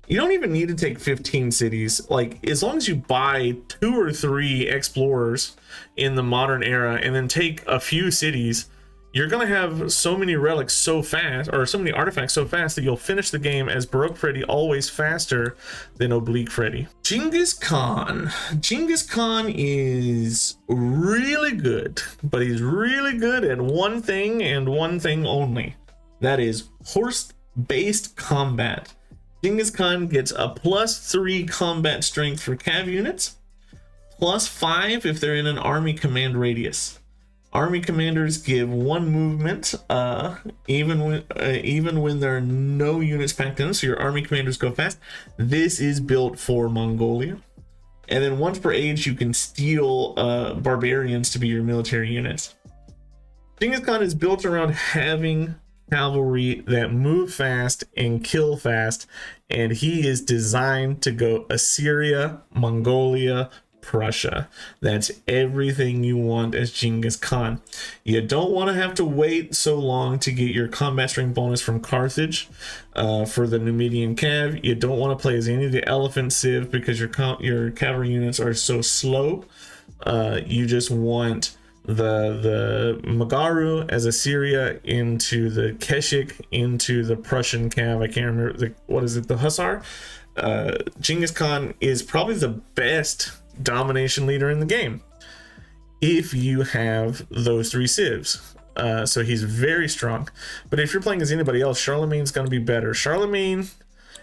You don't even need to take 15 cities. Like, as long as you buy 2 or 3 explorers in the modern era and then take a few cities, you're gonna have so many relics so fast, or so many artifacts so fast, that you'll finish the game as Baroque Freddy, always faster than Oblique Freddy. Genghis Khan. Genghis Khan is really good, but he's really good at one thing and one thing only. That is horse-based combat. Genghis Khan gets a +3 combat strength for cav units, +5 if they're in an army command radius. Army commanders give 1 movement, even when there are no units packed in, so your army commanders go fast. This is built for Mongolia. And then once per age, you can steal barbarians to be your military units. Genghis Khan is built around having cavalry that move fast and kill fast, and he is designed to go Assyria, Mongolia, Prussia. That's everything you want as Genghis Khan. You don't want to have to wait so long to get your combat strength bonus from Carthage for the Numidian Cav. You don't want to play as any of the Elephant Civ because your cavalry units are so slow. You just want the Magaru as Assyria into the Keshik into the Prussian Cav. I can't remember the Hussar. Genghis Khan is probably the best domination leader in the game if you have those 3 civs. So he's very strong. But if you're playing as anybody else, Charlemagne's going to be better. Charlemagne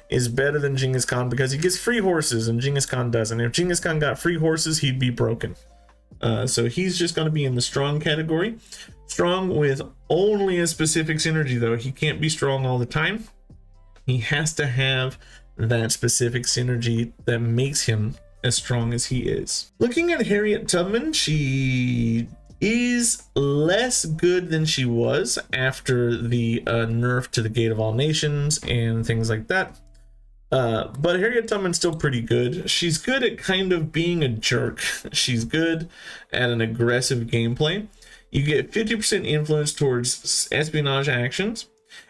is better than Genghis Khan because he gets free horses and Genghis Khan doesn't. If Genghis Khan got free horses, he'd be broken. So he's just going to be in the strong category. Strong with only a specific synergy, though. He can't be strong all the time. He has to have that specific synergy that makes him as strong as he is. Looking at Harriet Tubman, she is less good than she was after the nerf to the Gate of All Nations and things like that. But Harriet Tubman's still pretty good. She's good at kind of being a jerk. She's good at an aggressive gameplay. You get 50% influence towards espionage actions.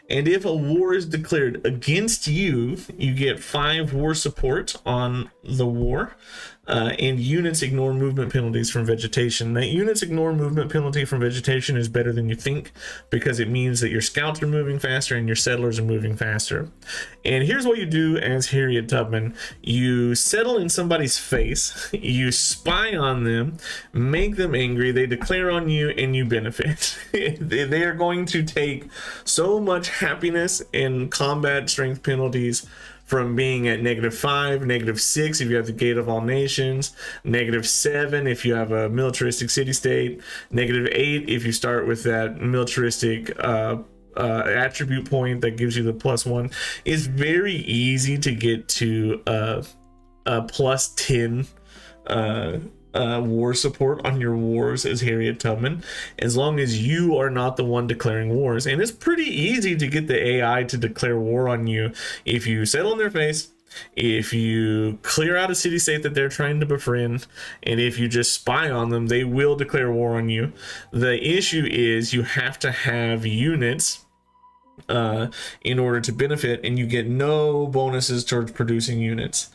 And if a war is declared against you, you get 5 war support on the war. And units ignore movement penalties from vegetation. That units ignore movement penalty from vegetation is better than you think, because it means that your scouts are moving faster and your settlers are moving faster. And here's what you do as Harriet Tubman. You settle in somebody's face, you spy on them, make them angry, they declare on you, and you benefit. They are going to take so much happiness and combat strength penalties from being at -5, -6 if you have the Gate of All Nations, -7 if you have a militaristic city-state, -8 if you start with that militaristic attribute point that gives you the +1. It's very easy to get to a +10 war support on your wars as Harriet Tubman, as long as you are not the one declaring wars. And it's pretty easy to get the AI to declare war on you if you settle in their face, if you clear out a city-state that they're trying to befriend, and if you just spy on them, they will declare war on you. The issue is you have to have units in order to benefit, and you get no bonuses towards producing units.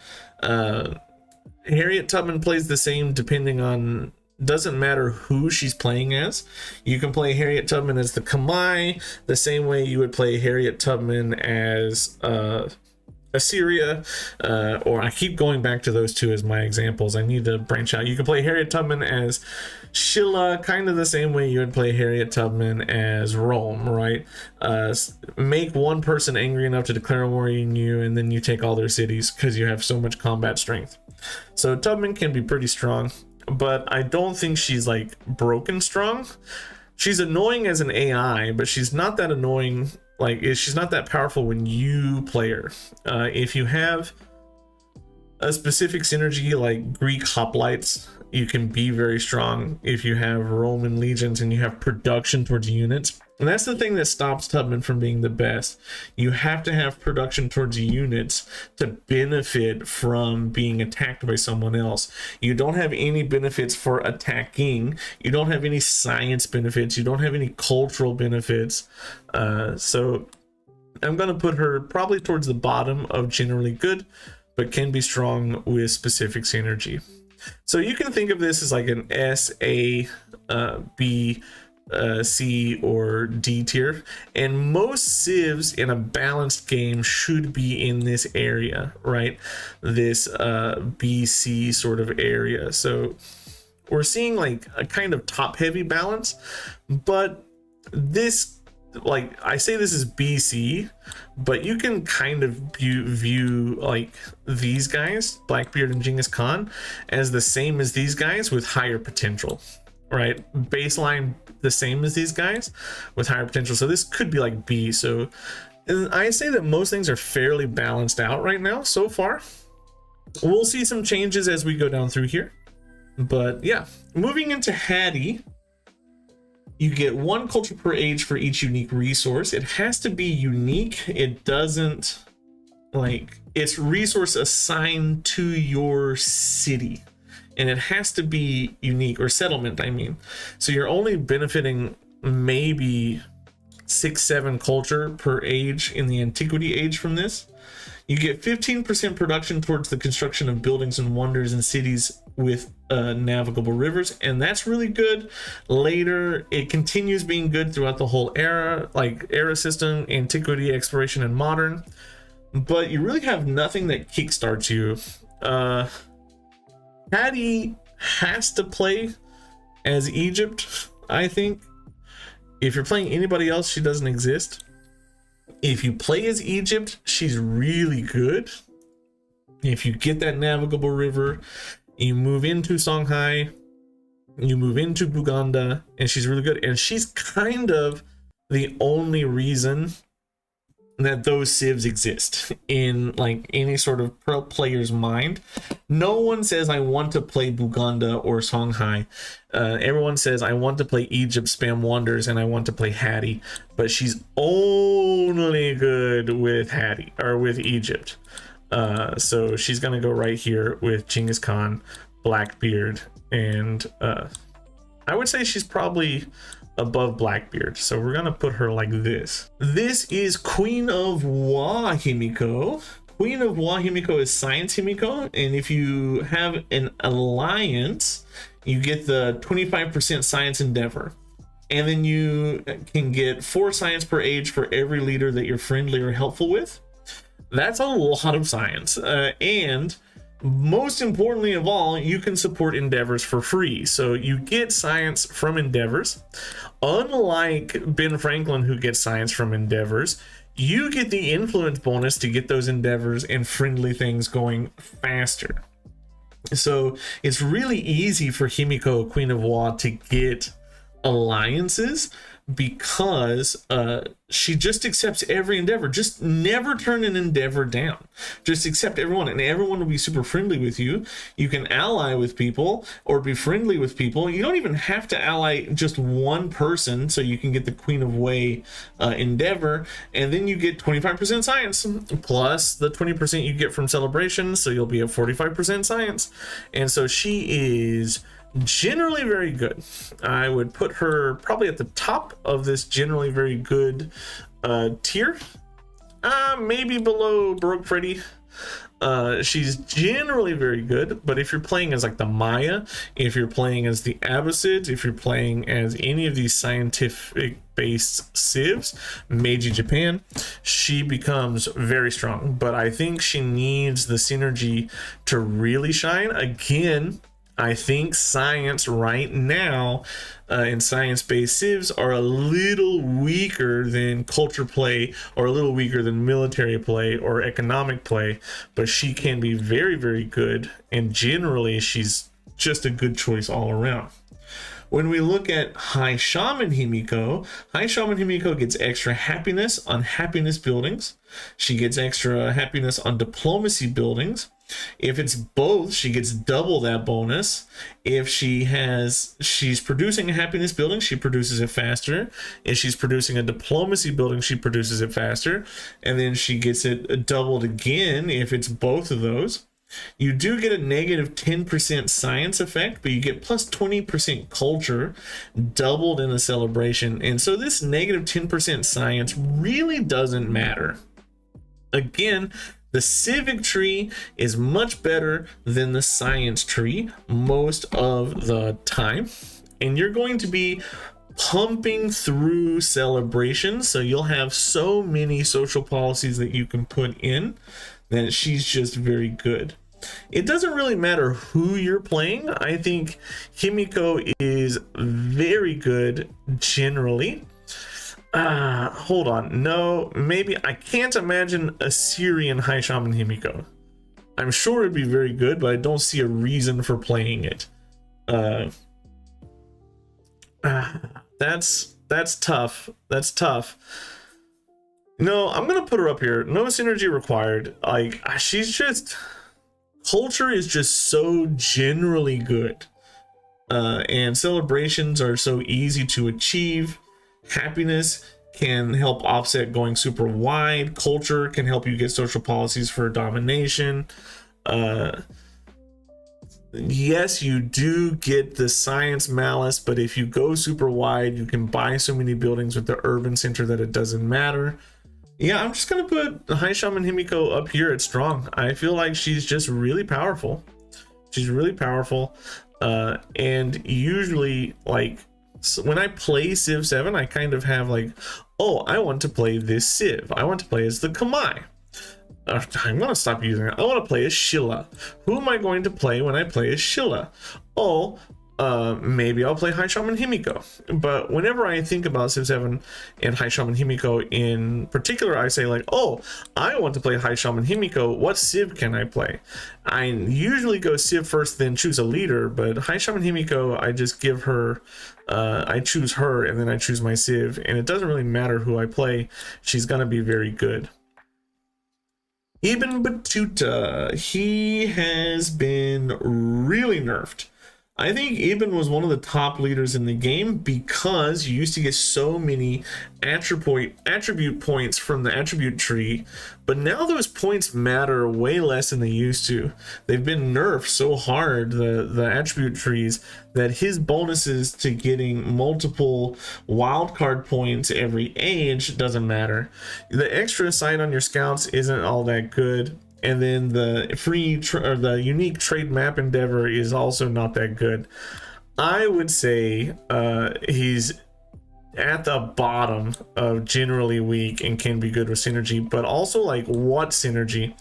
Harriet Tubman plays the same depending on, doesn't matter who she's playing as. You can play Harriet Tubman as the Khmer the same way you would play Harriet Tubman as Assyria, or I keep going back to those two as my examples. I need to branch out. You can play Harriet Tubman as Shilla kind of the same way you would play Harriet Tubman as Rome, right? Make one person angry enough to declare war on you, and then you take all their cities because you have so much combat strength. So Tubman can be pretty strong, but I don't think she's like broken strong. She's annoying as an AI, but she's not that annoying. Like, she's not that powerful when you play her. If you have a specific synergy like Greek hoplites, you can be very strong. If you have Roman legions and you have production towards units, and that's the thing that stops Tubman from being the best. You have to have production towards units to benefit from being attacked by someone else. You don't have any benefits for attacking. You don't have any science benefits. You don't have any cultural benefits. So I'm going to put her probably towards the bottom of generally good, but can be strong with specific synergy. So you can think of this as like an S, A, B, C, or D tier, and most civs in a balanced game should be in this area, right? This B, C sort of area. So we're seeing like a kind of top heavy balance, but this like, I say this is BC, but you can kind of view like these guys, Blackbeard and Genghis Khan, as the same as these guys with higher potential, right? Baseline the same as these guys with higher potential. So this could be like B. So I say that most things are fairly balanced out right now so far. We'll see some changes as we go down through here. But yeah, moving into Hattie, you get 1 culture per age for each unique resource. It has to be unique. It doesn't, like, it's resource assigned to your city, and it has to be unique, or settlement, I mean. So you're only benefiting maybe 6-7 culture per age in the antiquity age from this. You get 15% production towards the construction of buildings and wonders in cities with navigable rivers, and that's really good. Later, it continues being good throughout the whole era, like era system, antiquity, exploration, and modern. But you really have nothing that kickstarts you. Hattie has to play as Egypt, I think. If you're playing anybody else, she doesn't exist. If you play as Egypt, she's really good. If you get that navigable river, you move into Songhai, you move into Buganda, and she's really good. And she's kind of the only reason that those civs exist in like any sort of pro player's mind. No one says I want to play Buganda or Songhai. Everyone says I want to play Egypt, spam wonders, and I want to play Hattie, but she's only good with Hattie or with Egypt. So she's gonna go right here with Genghis Khan, Blackbeard, and I would say she's probably above Blackbeard, so we're gonna put her like this. This is Queen of Wa Himiko. Queen of Wa Himiko is Science Himiko, and if you have an alliance, you get the 25% Science Endeavor, and then you can get 4 science per age for every leader that you're friendly or helpful with. That's a lot of science, and most importantly of all, you can support endeavors for free. So you get science from endeavors. Unlike Ben Franklin, who gets science from endeavors, you get the influence bonus to get those endeavors and friendly things going faster. So it's really easy for Himiko, Queen of Wa, to get alliances because she just accepts every endeavor. Just never turn an endeavor down. Just accept everyone, and everyone will be super friendly with you. You can ally with people or be friendly with people. You don't even have to ally just one person, so you can get the Queen of Way endeavor, and then you get 25% science plus the 20% you get from celebration, so you'll be at 45% science. And so she is generally very good. I would put her probably at the top of this generally very good tier, maybe below Baroque Freddy. She's generally very good, but if you're playing as like the Maya, if you're playing as the Abbasids, if you're playing as any of these scientific based civs, Meiji Japan, she becomes very strong. But I think she needs the synergy to really shine. Again, I think science right now and science-based civs are a little weaker than culture play, or a little weaker than military play or economic play, but she can be very, very good, and generally she's just a good choice all around. When we look at High Shaman Himiko gets extra happiness on happiness buildings. She gets extra happiness on diplomacy buildings. If it's both, she gets double that bonus. If she's producing a happiness building, she produces it faster. If she's producing a diplomacy building, she produces it faster. And then she gets it doubled again if it's both of those. You do get a negative 10% science effect, but you get plus 20% culture doubled in a celebration. And so this negative 10% science really doesn't matter. Again, the civic tree is much better than the science tree most of the time, and you're going to be pumping through celebrations, so you'll have so many social policies that you can put in that she's just very good. It doesn't really matter who you're playing. I think Himiko is very good generally. Hold on. No, maybe I can't imagine Assyrian High Shaman Himiko. I'm sure it'd be very good, but I don't see a reason for playing it. That's tough. That's tough. No, I'm gonna put her up here. No synergy required. Like, she's just, culture is just so generally good, and celebrations are so easy to achieve. Happiness can help offset going super wide. Culture can help you get social policies for domination. Yes, you do get the science malice, but if you go super wide, you can buy so many buildings with the urban center that it doesn't matter. Yeah, I'm just gonna put High Shaman Himiko up here at strong. I feel like she's just really powerful. She's really powerful, and usually, like, so when I play Civ 7, I kind of have like, oh, I want to play this Civ. I want to play as the Kamai. I'm gonna stop using it. I want to play as Shilla. Who am I going to play when I play as Shilla? Oh, maybe I'll play High Shaman Himiko. But whenever I think about Civ 7 and High Shaman Himiko in particular, I say like, oh, I want to play High Shaman Himiko. What Civ can I play? I usually go Civ first, then choose a leader. But High Shaman Himiko, I just give her, I choose her, and then I choose my Civ. And it doesn't really matter who I play. She's gonna be very good. Ibn Battuta, he has been really nerfed. I think Ibn was one of the top leaders in the game because you used to get so many attribute points from the attribute tree, but now those points matter way less than they used to. They've been nerfed so hard, the attribute trees, that his bonuses to getting multiple wildcard points every age doesn't matter. The extra sight on your scouts isn't all that good. And then the the unique trade map endeavor is also not that good. I would say he's at the bottom of generally weak and can be good with synergy, but also like what synergy?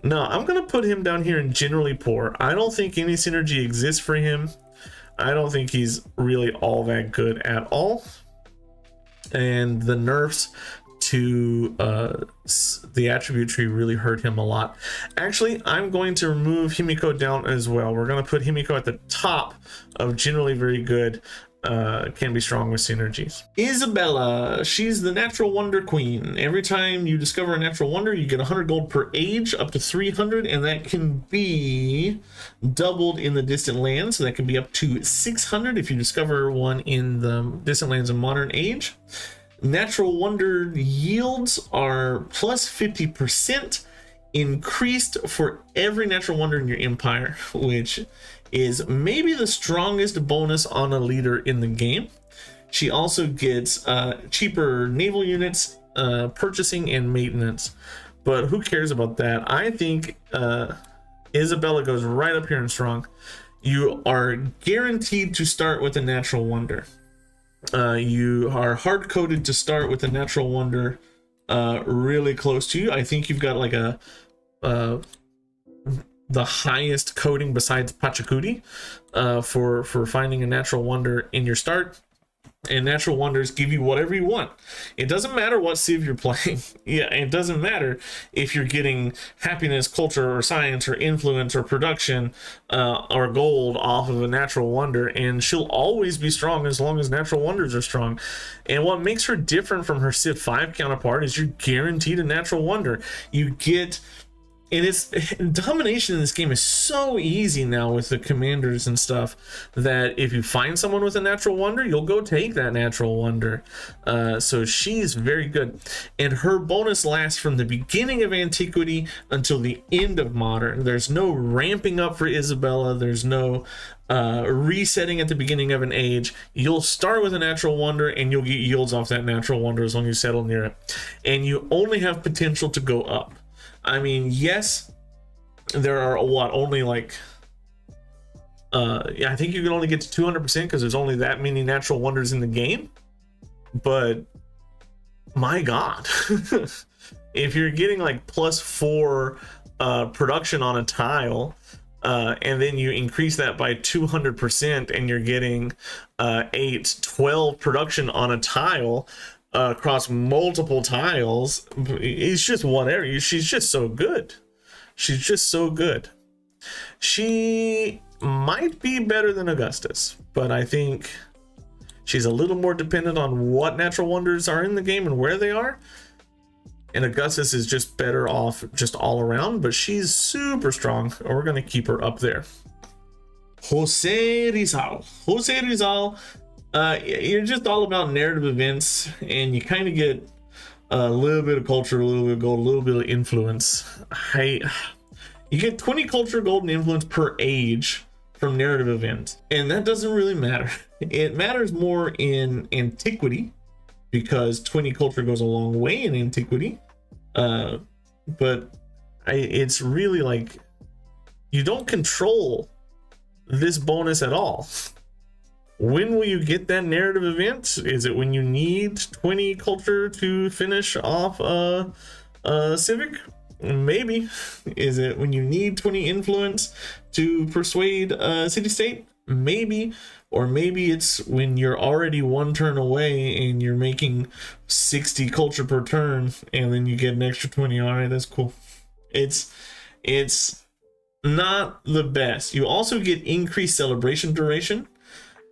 No, I'm gonna put him down here in generally poor. I don't think any synergy exists for him. I don't think he's really all that good at all. And the nerfs to the attribute tree really hurt him a lot. Actually, I'm going to remove Himiko down as well. We're going to put Himiko at the top of generally very good, can be strong with synergies. Isabella, she's the natural wonder queen. Every time you discover a natural wonder, you get 100 gold per age, up to 300, and that can be doubled in the distant lands. So that can be up to 600 if you discover one in the distant lands of modern age. Natural wonder yields are plus 50% increased for every natural wonder in your empire, which is maybe the strongest bonus on a leader in the game. She also gets cheaper naval units, purchasing, and maintenance, but who cares about that? I think Isabella goes right up here in strong. You are guaranteed to start with a natural wonder. You are hard-coded to start with a natural wonder really close to you. I think you've got like the highest coding besides Pachacuti for finding a natural wonder in your start. And natural wonders give you whatever you want. It doesn't matter what Civ you're playing. Yeah, it doesn't matter if you're getting happiness, culture, or science, or influence, or production, or gold off of a natural wonder, and she'll always be strong as long as natural wonders are strong. And what makes her different from her Civ 5 counterpart is you're guaranteed a natural wonder. You get... And it's domination in this game is so easy now with the commanders and stuff that if you find someone with a natural wonder, you'll go take that natural wonder. So she's very good, and her bonus lasts from the beginning of antiquity until the end of modern. There's no ramping up for Isabella. There's no resetting at the beginning of an age. You'll start with a natural wonder and you'll get yields off that natural wonder as long as you settle near it, and you only have potential to go up. I mean, yes, there are only like yeah, I think you can only get to 200% because there's only that many natural wonders in the game. But my god, if you're getting like +4 production on a tile, and then you increase that by 200% and you're getting 12 production on a tile, across multiple tiles. It's just one area. She's just so good. She's just so good. She might be better than Augustus, but I think she's a little more dependent on what natural wonders are in the game and where they are. And Augustus is just better off just all around, but she's super strong. We're going to keep her up there. Jose Rizal. Jose Rizal, you're just all about narrative events, and you kind of get a little bit of culture, a little bit of gold, a little bit of influence. You get 20 culture, gold, and influence per age from narrative events, and that doesn't really matter. It matters more in antiquity, because 20 culture goes a long way in antiquity. But it's really like you don't control this bonus at all. When will you get that narrative event? Is it when you need 20 culture to finish off a civic? Maybe. Is it when you need 20 influence to persuade a city-state? Maybe. Or maybe it's when you're already one turn away and you're making 60 culture per turn, and then you get an extra 20. All right, that's cool. It's not the best. You also get increased celebration duration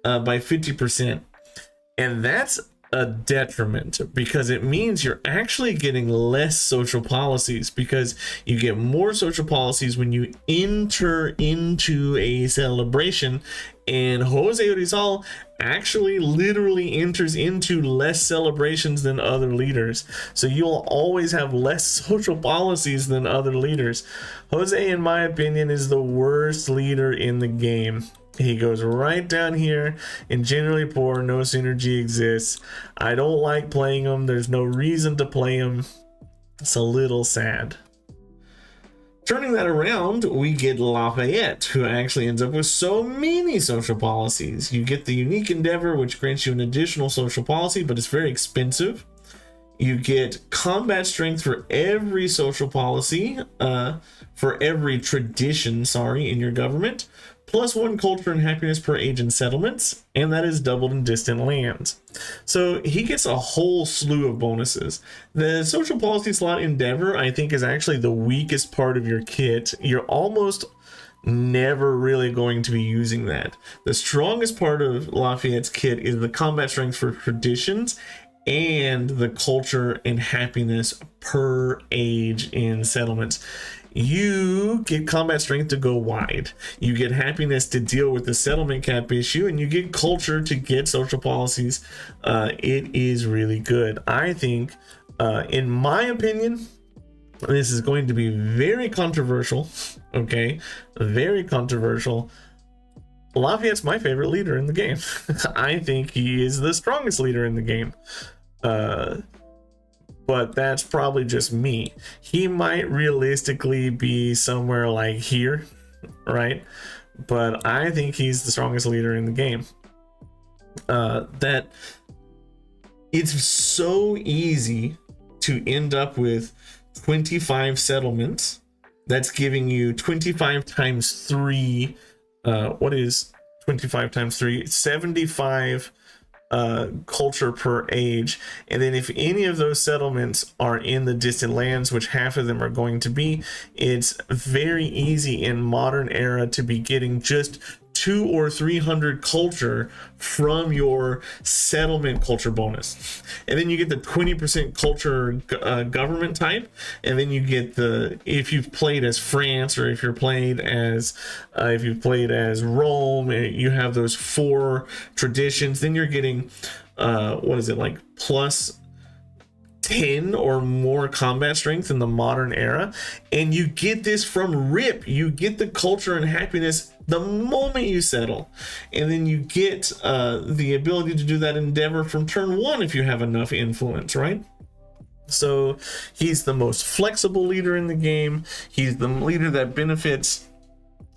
by 50%, and that's a detriment, because it means you're actually getting less social policies, because you get more social policies when you enter into a celebration. And Jose Rizal actually literally enters into less celebrations than other leaders, so you'll always have less social policies than other leaders. Jose, in my opinion, is the worst leader in the game. He goes right down here and generally poor, no synergy exists. I don't like playing him. There's no reason to play him. It's a little sad. Turning that around, we get Lafayette, who actually ends up with so many social policies. You get the unique endeavor, which grants you an additional social policy, but it's very expensive. You get combat strength for every social policy, for every tradition, in your government, plus 1 culture and happiness per age in settlements, and that is doubled in distant lands. So he gets a whole slew of bonuses. The social policy slot endeavor, I think, is actually the weakest part of your kit. You're almost never really going to be using that. The strongest part of Lafayette's kit is the combat strength for traditions and the culture and happiness per age in settlements. You get combat strength to go wide, you get happiness to deal with the settlement cap issue, and you get culture to get social policies. It is really good. I think, in my opinion, this is going to be very controversial. Okay, very controversial. Lafayette's my favorite leader in the game. I think he is the strongest leader in the game. But that's probably just me. He might realistically be somewhere like here, right? But I think he's the strongest leader in the game. That it's so easy to end up with 25 settlements. That's giving you 25 times 3. What is 25 times 3? 75 culture per age. And then if any of those settlements are in the distant lands, which half of them are going to be, it's very easy in modern era to be getting just 200 or 300 culture from your settlement culture bonus, and then you get the 20% culture government type, and then you get the, if you've played as France, or if you've played as Rome, you have those 4 traditions. Then you're getting what is it, like plus 10 or more combat strength in the modern era, and you get this from rip. You get the culture and happiness the moment you settle, and then you get the ability to do that endeavor from turn 1 if you have enough influence, right? So he's the most flexible leader in the game. He's the leader that benefits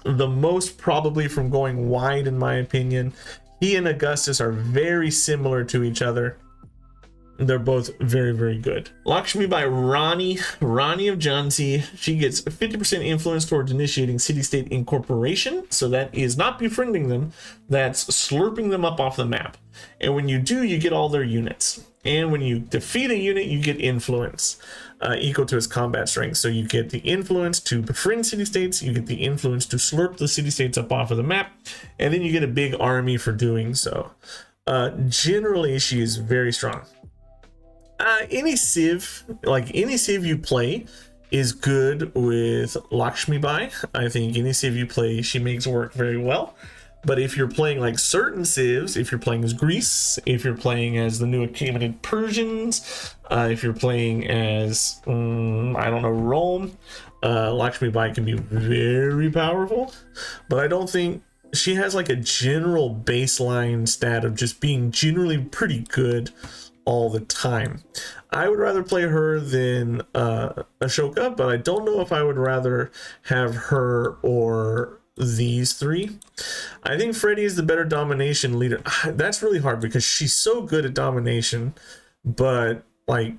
the most probably from going wide, in my opinion. He and Augustus are very similar to each other. They're both very, very good. Lakshmibai Rani of Jhansi. She gets 50% influence towards initiating city-state incorporation. So that is not befriending them. That's slurping them up off the map. And when you do, you get all their units. And when you defeat a unit, you get influence equal to its combat strength. So you get the influence to befriend city-states. You get the influence to slurp the city-states up off of the map. And then you get a big army for doing so. Generally, she is very strong. Any civ you play is good with Lakshmibai. I think any civ you play, she makes work very well. But if you're playing like certain civs, if you're playing as Greece, if you're playing as the new Achaemenid Persians, if you're playing as, I don't know, Rome, Lakshmibai can be very powerful. But I don't think she has like a general baseline stat of just being generally pretty good all the time. I would rather play her than Ashoka, but I don't know if I would rather have her or these three. I think Freddy is the better domination leader. That's really hard because she's so good at domination, but like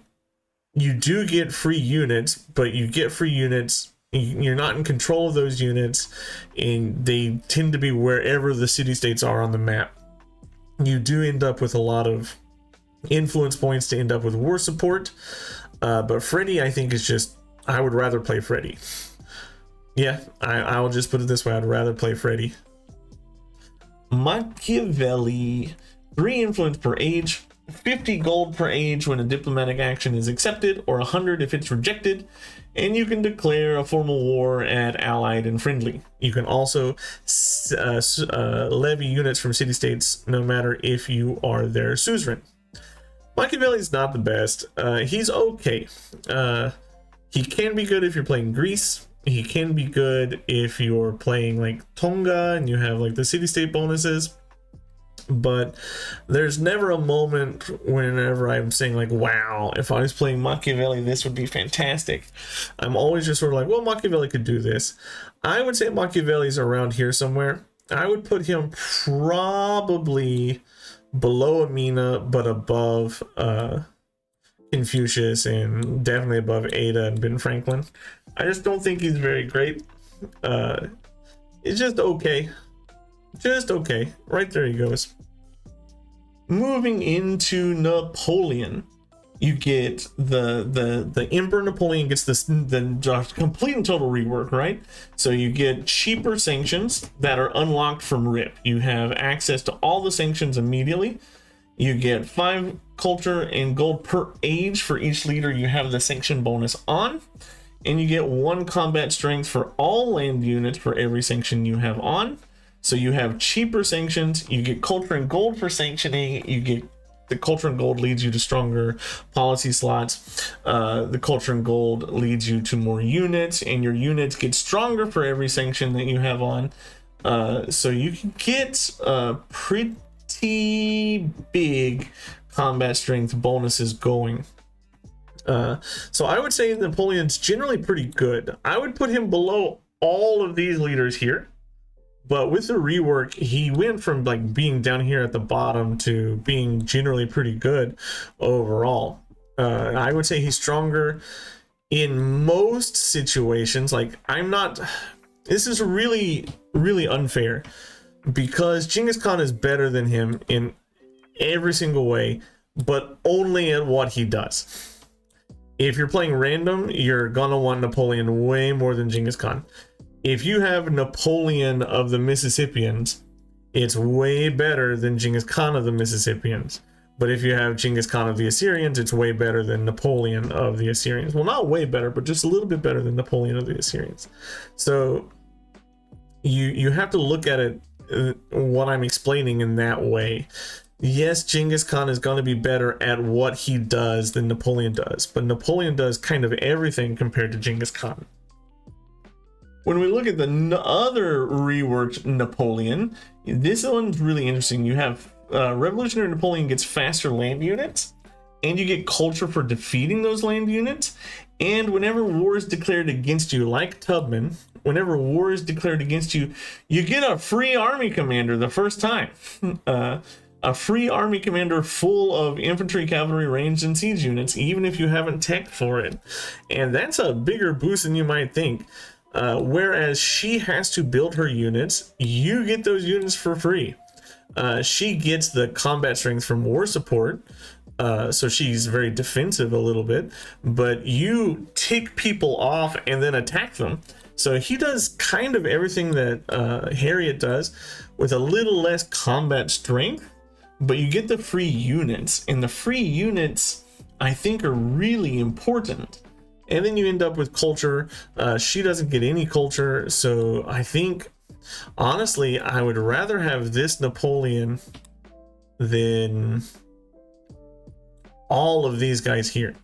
you do get free units, but you get free units, you're not in control of those units, and they tend to be wherever the city-states are on the map. You do end up with a lot of influence points to end up with war support, but Freddy, I think, is just, I would rather play Freddy. Yeah, I'll just put it this way, I'd rather play Freddy. Machiavelli, 3 influence per age, 50 gold per age when a diplomatic action is accepted, or 100 if it's rejected, and you can declare a formal war at allied and friendly. You can also levy units from city-states no matter if you are their suzerain. Machiavelli's not the best. He's okay. He can be good if you're playing Greece. He can be good if you're playing like Tonga and you have like the city-state bonuses. But there's never a moment whenever I'm saying like, wow, if I was playing Machiavelli, this would be fantastic. I'm always just sort of like, well, Machiavelli could do this. I would say Machiavelli's around here somewhere. I would put him probably below Amina, but above Confucius, and definitely above Ada and Ben Franklin. I just don't think he's very great. It's just okay. Just okay. Right there he goes. Moving into Napoleon, you get the Emperor Napoleon gets the complete and total rework, right? So you get cheaper sanctions that are unlocked from RIP. You have access to all the sanctions immediately. You get 5 culture and gold per age for each leader you have the sanction bonus on. And you get 1 combat strength for all land units for every sanction you have on. So you have cheaper sanctions, you get culture and gold for sanctioning, you get the culture and gold leads you to stronger policy slots. The culture and gold leads you to more units, and your units get stronger for every sanction that you have on. So you can get pretty big combat strength bonuses going. So I would say Napoleon's generally pretty good. I would put him below all of these leaders here. But with the rework, he went from like being down here at the bottom to being generally pretty good overall. I would say he's stronger in most situations. Like this is really, really unfair because Genghis Khan is better than him in every single way, but only at what he does. If you're playing random, you're gonna want Napoleon way more than Genghis Khan. If you have Napoleon of the Mississippians, it's way better than Genghis Khan of the Mississippians. But if you have Genghis Khan of the Assyrians, it's way better than Napoleon of the Assyrians. Well, not way better, but just a little bit better than Napoleon of the Assyrians. So you have to look at it, what I'm explaining in that way. Yes, Genghis Khan is going to be better at what he does than Napoleon does, but Napoleon does kind of everything compared to Genghis Khan. When we look at the other reworked Napoleon, this one's really interesting. You have Revolutionary Napoleon gets faster land units, and you get culture for defeating those land units. And whenever war is declared against you, like Tubman, whenever war is declared against you, you get a free army commander the first time. A free army commander full of infantry, cavalry, ranged, and siege units, even if you haven't teched for it. And that's a bigger boost than you might think. Whereas she has to build her units, you get those units for free. She gets the combat strength from war support, so she's very defensive a little bit, but you tick people off and then attack them. So he does kind of everything that Harriet does with a little less combat strength, but you get the free units, and the free units I think are really important. And then you end up with culture. She doesn't get any culture, so I think honestly I would rather have this Napoleon than all of these guys here.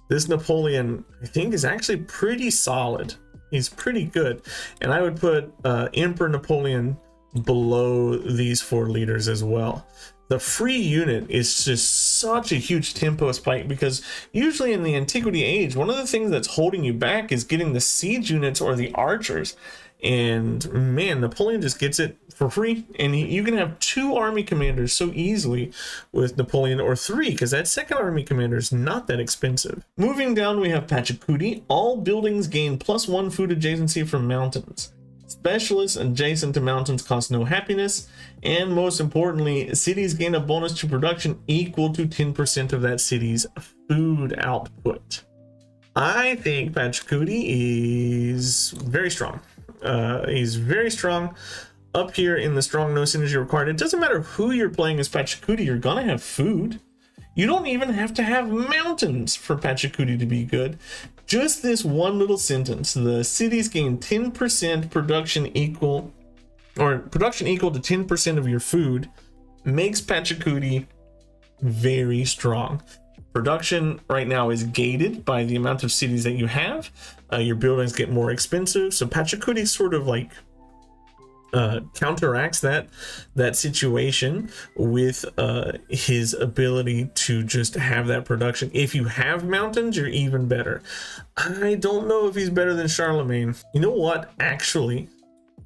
This Napoleon I think is actually pretty solid. He's pretty good, and I would put Emperor Napoleon below these 4 leaders as well. The free unit is just such a huge tempo spike, because usually in the antiquity age, one of the things that's holding you back is getting the siege units or the archers. And man, Napoleon just gets it for free, and you can have 2 army commanders so easily with Napoleon, or 3, because that second army commander is not that expensive. Moving down, we have Pachacuti. All buildings gain +1 food adjacency from mountains. Specialists adjacent to mountains cost no happiness, and most importantly, cities gain a bonus to production equal to 10% of that city's food output. I think Pachacuti is very strong. He's very strong up here in the strong no synergy required. It doesn't matter who you're playing as Pachacuti, you're gonna have food. You don't even have to have mountains for Pachacuti to be good. Just this one little sentence: the cities gain 10% production equal to 10% of your food, makes Pachacuti very strong. Production right now is gated by the amount of cities that you have. Your buildings get more expensive, so Pachacuti sort of like counteracts that situation with his ability to just have that production. If you have mountains, you're even better. I don't know if he's better than Charlemagne. You know what? Actually,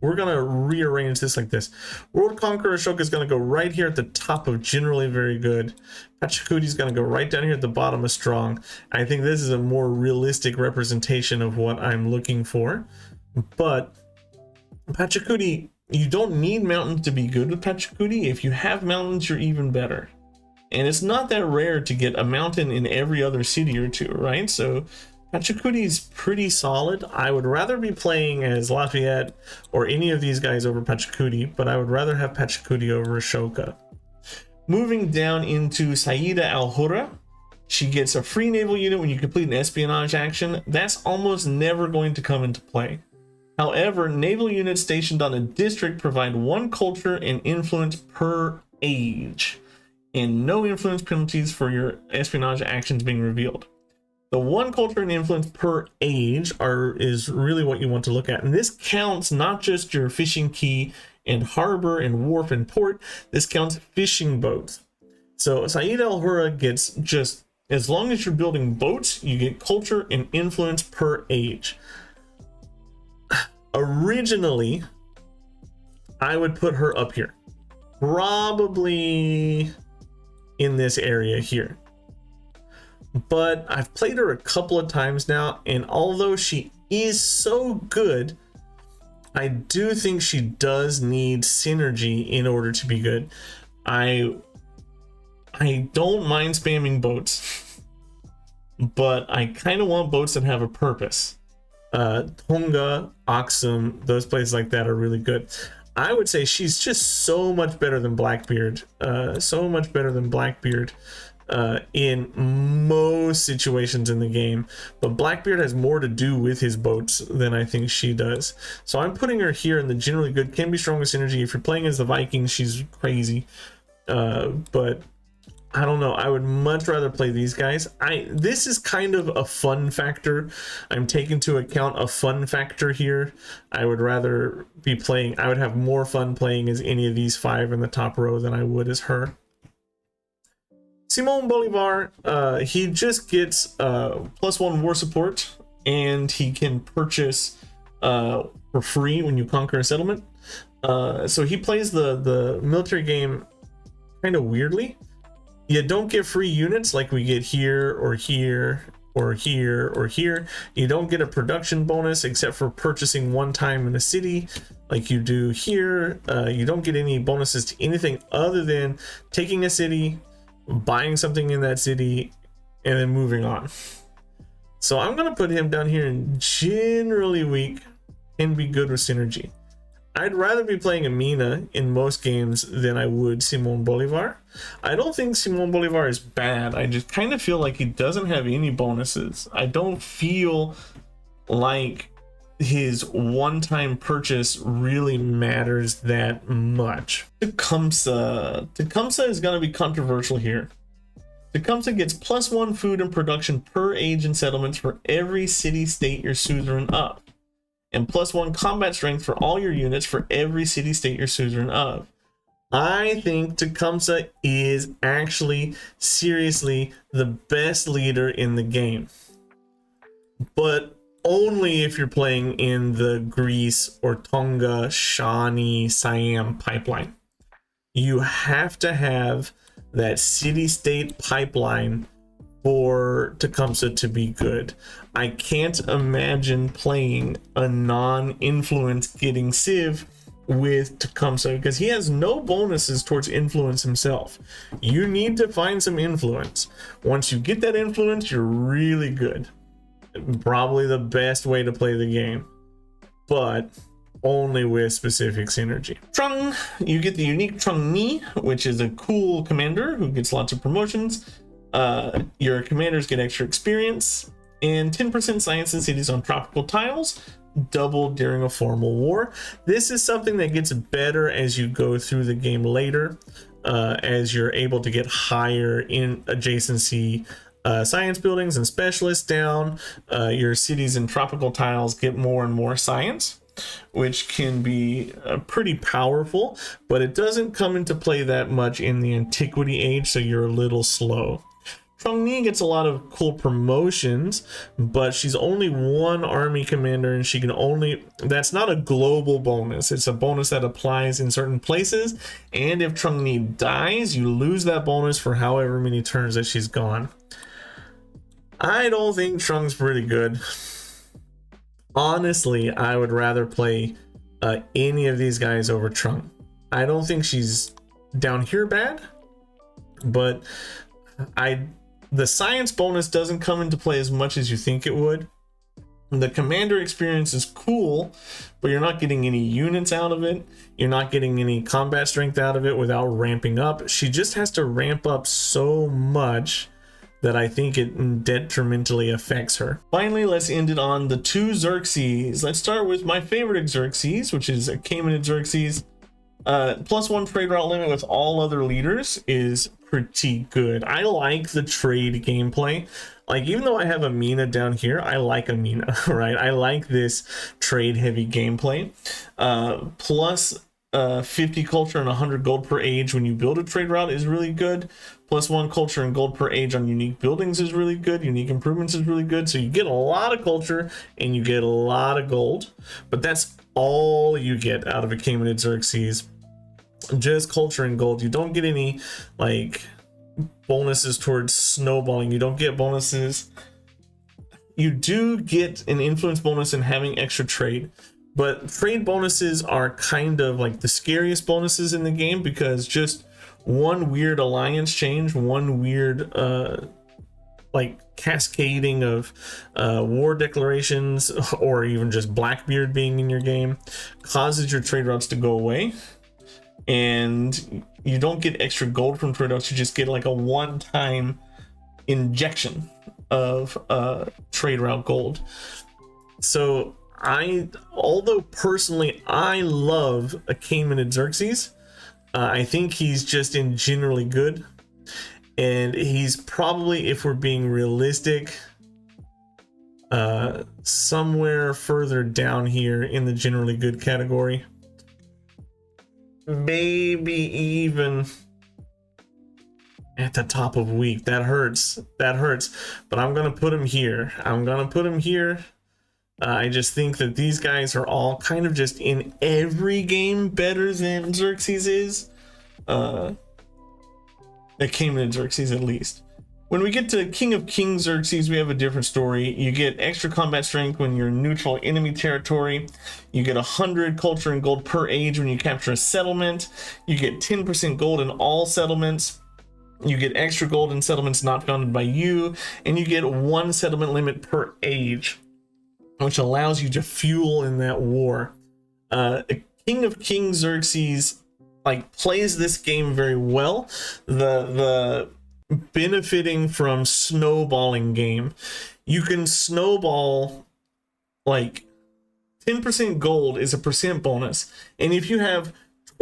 we're gonna rearrange this like this. World Conqueror Ashoka is gonna go right here at the top of generally very good. Pachacuti is gonna go right down here at the bottom of strong. I think this is a more realistic representation of what I'm looking for. But Pachacuti, you don't need mountains to be good with Pachacuti. If you have mountains, you're even better. And it's not that rare to get a mountain in every other city or 2, right? So Pachacuti is pretty solid. I would rather be playing as Lafayette or any of these guys over Pachacuti, but I would rather have Pachacuti over Ashoka. Moving down into Sayidda al Hura, she gets a free naval unit when you complete an espionage action. That's almost never going to come into play. However, naval units stationed on a district provide 1 culture and influence per age, and no influence penalties for your espionage actions being revealed. The 1 culture and influence per age is really what you want to look at. And this counts not just your fishing key and harbor and wharf and port, this counts fishing boats. So Sayidda al Hura gets, just as long as you're building boats, you get culture and influence per age. Originally, I would put her up here, probably in this area here. But I've played her a couple of times now, and although she is so good, I do think she does need synergy in order to be good. I don't mind spamming boats, but I kind of want boats that have a purpose. Tonga, Aksum, those places like that are really good. I would say she's just so much better than Blackbeard. In most situations in the game, but Blackbeard has more to do with his boats than I think she does. So I'm putting her here in the generally good, can be strong with synergy. If you're playing as the Vikings, she's crazy. But I don't know, I would much rather play these guys. This is kind of a fun factor. I'm taking into account a fun factor here. I would rather be playing, I would have more fun playing as any of these 5 in the top row than I would as her. Simon Bolivar, he just gets +1 war support, and he can purchase for free when you conquer a settlement. So he plays the military game kind of weirdly. You don't get free units like we get here or here or here or here. You don't get a production bonus except for purchasing one time in a city like you do here. You don't get any bonuses to anything other than taking a city, buying something in that city, and then moving on. So I'm going to put him down here in generally weak and be good with synergy. I'd rather be playing Amina in most games than I would Simon Bolivar. I don't think Simon Bolivar is bad. I just kind of feel like he doesn't have any bonuses. I don't feel like his one-time purchase really matters that much. Tecumseh. Tecumseh is going to be controversial here. Tecumseh gets +1 food and production per age and settlements for every city-state you're suzerain of, and +1 combat strength for all your units for every city-state you're suzerain of. I think Tecumseh is actually seriously the best leader in the game, but only if you're playing in the Greece or Tonga, Shawnee, Siam pipeline. You have to have that city-state pipeline for Tecumseh to be good. I can't imagine playing a non-influence getting Civ with Tecumseh because he has no bonuses towards influence himself. You need to find some influence. Once you get that influence, you're really good. Probably the best way to play the game, but only with specific synergy. Trung, you get the unique Trung Ni, which is a cool commander who gets lots of promotions. Your commanders get extra experience and 10% science in cities on tropical tiles, doubled during a formal war. This is something that gets better as you go through the game later, as you're able to get higher in adjacency science buildings and specialists down. Your cities and tropical tiles get more and more science, which can be pretty powerful, but it doesn't come into play that much in the antiquity age, so you're a little slow. Trung Ni gets a lot of cool promotions, but she's only one army commander, and she can only, that's not a global bonus, it's a bonus that applies in certain places, and if Trung Ni dies, you lose that bonus for however many turns that she's gone. I don't think Trung's pretty good. Honestly, I would rather play any of these guys over Trung. I don't think she's down here bad, but the science bonus doesn't come into play as much as you think it would. The commander experience is cool, but you're not getting any units out of it. You're not getting any combat strength out of it without ramping up. She just has to ramp up so much that I think it detrimentally affects her. Finally, let's end it on the two Xerxes. Let's start with my favorite Xerxes, which is Achaemenid Xerxes. +1 trade route limit with all other leaders is pretty good. I like the trade gameplay. Like, even though I have Amina down here, I like Amina, right? I like this trade heavy gameplay. Plus 50 culture and 100 gold per age when you build a trade route is really good. +1 culture and gold per age on unique buildings is really good. Unique improvements is really good. So you get a lot of culture and you get a lot of gold, but that's all you get out of Achaemenid Xerxes. Just culture and gold. You don't get any like bonuses towards snowballing. You don't get bonuses. You do get an influence bonus in having extra trade, but trade bonuses are kind of like the scariest bonuses in the game, because just one weird alliance change, one weird like cascading of war declarations, or even just Blackbeard being in your game, causes your trade routes to go away, and you don't get extra gold from trade routes. You just get like a one-time injection of trade route gold. So although personally I love Achaemenid Xerxes, I think he's just in generally good, and he's probably, if we're being realistic, somewhere further down here in the generally good category, maybe even at the top of weak. That hurts, but I'm gonna put him here. I just think that these guys are all kind of just in every game better than Xerxes is. Achaemenid Xerxes at least. When we get to King of Kings Xerxes, we have a different story. You get extra combat strength when you're in neutral enemy territory. You get 100 culture and gold per age when you capture a settlement. You get 10% gold in all settlements. You get extra gold in settlements not founded by you. And you get 1 settlement limit per age, which allows you to fuel in that war. King of Kings Xerxes like plays this game very well. The benefiting from snowballing game. You can snowball, like 10% gold is a percent bonus, and if you have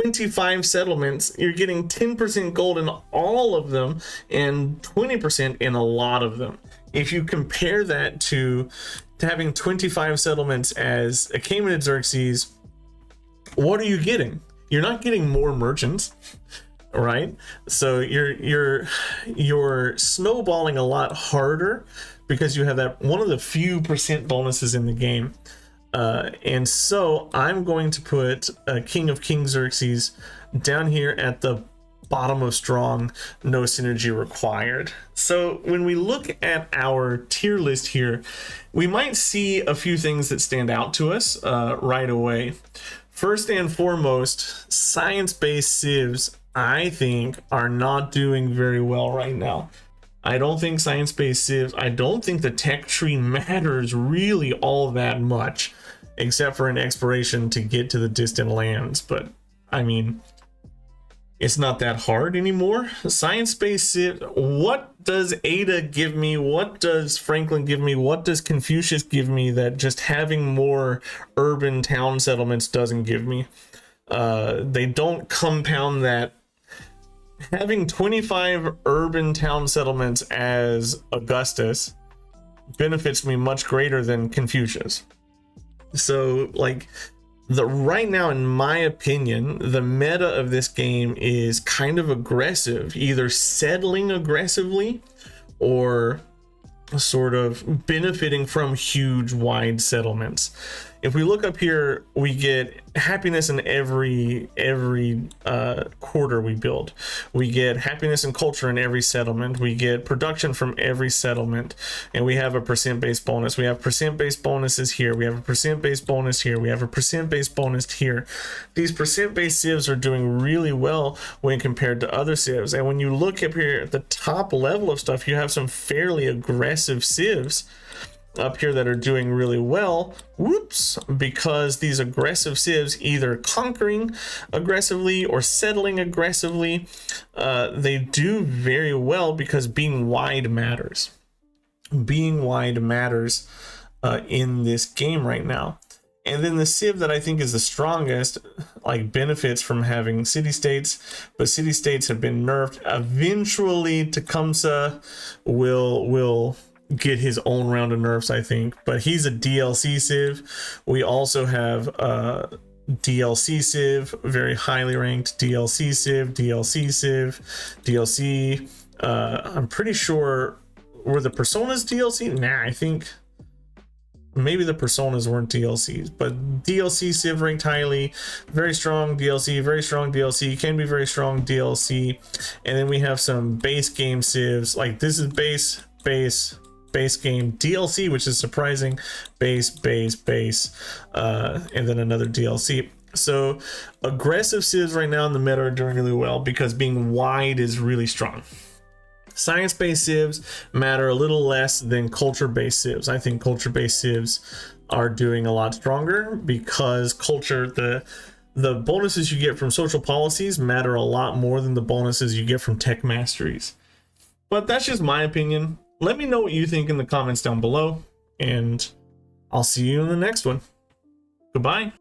25 settlements, you're getting 10% gold in all of them and 20% in a lot of them. If you compare that to having 25 settlements as Achaemenid Xerxes, what are you getting? You're not getting more merchants, right? So you're snowballing a lot harder because you have that one of the few percent bonuses in the game. And so I'm going to put King of Kings Xerxes down here at the bottom of strong, no synergy required. So when we look at our tier list here, we might see a few things that stand out to us right away. First and foremost, science-based civs, I think, are not doing very well right now. I don't think science-based civs, I don't think the tech tree matters really all that much, except for an exploration to get to the distant lands. But I mean, it's not that hard anymore. Science-based civ, what does Ada give me? What does Franklin give me? What does Confucius give me that just having more urban town settlements doesn't give me? They don't compound that. Having 25 urban town settlements as Augustus benefits me much greater than Confucius. So like right now, in my opinion, the meta of this game is kind of aggressive, either settling aggressively or sort of benefiting from huge wide settlements. If we look up here, we get happiness in every quarter we build. We get happiness and culture in every settlement. We get production from every settlement, and we have a percent-based bonus. We have percent-based bonuses here. We have a percent-based bonus here. We have a percent-based bonus here. These percent-based civs are doing really well when compared to other civs. And when you look up here at the top level of stuff, you have some fairly aggressive civs up here that are doing really well. Whoops, because these aggressive civs either conquering aggressively or settling aggressively, they do very well because being wide matters. Being wide matters in this game right now. And then the civ that I think is the strongest, like, benefits from having city-states, but city-states have been nerfed. Eventually Tecumseh will get his own round of nerfs, I think, but he's a DLC civ. We also have DLC civ, very highly ranked DLC civ, DLC. I'm pretty sure, were the personas DLC? Nah, I think maybe the personas weren't DLCs, but DLC civ ranked highly, very strong DLC, very strong DLC, can be very strong DLC. And then we have some base game civs, like this is base game DLC, which is surprising. Base, and then another DLC. So aggressive civs right now in the meta are doing really well because being wide is really strong. Science-based civs matter a little less than culture-based civs. I think culture-based civs are doing a lot stronger because culture, the bonuses you get from social policies matter a lot more than the bonuses you get from tech masteries. But that's just my opinion. Let me know what you think in the comments down below, and I'll see you in the next one. Goodbye.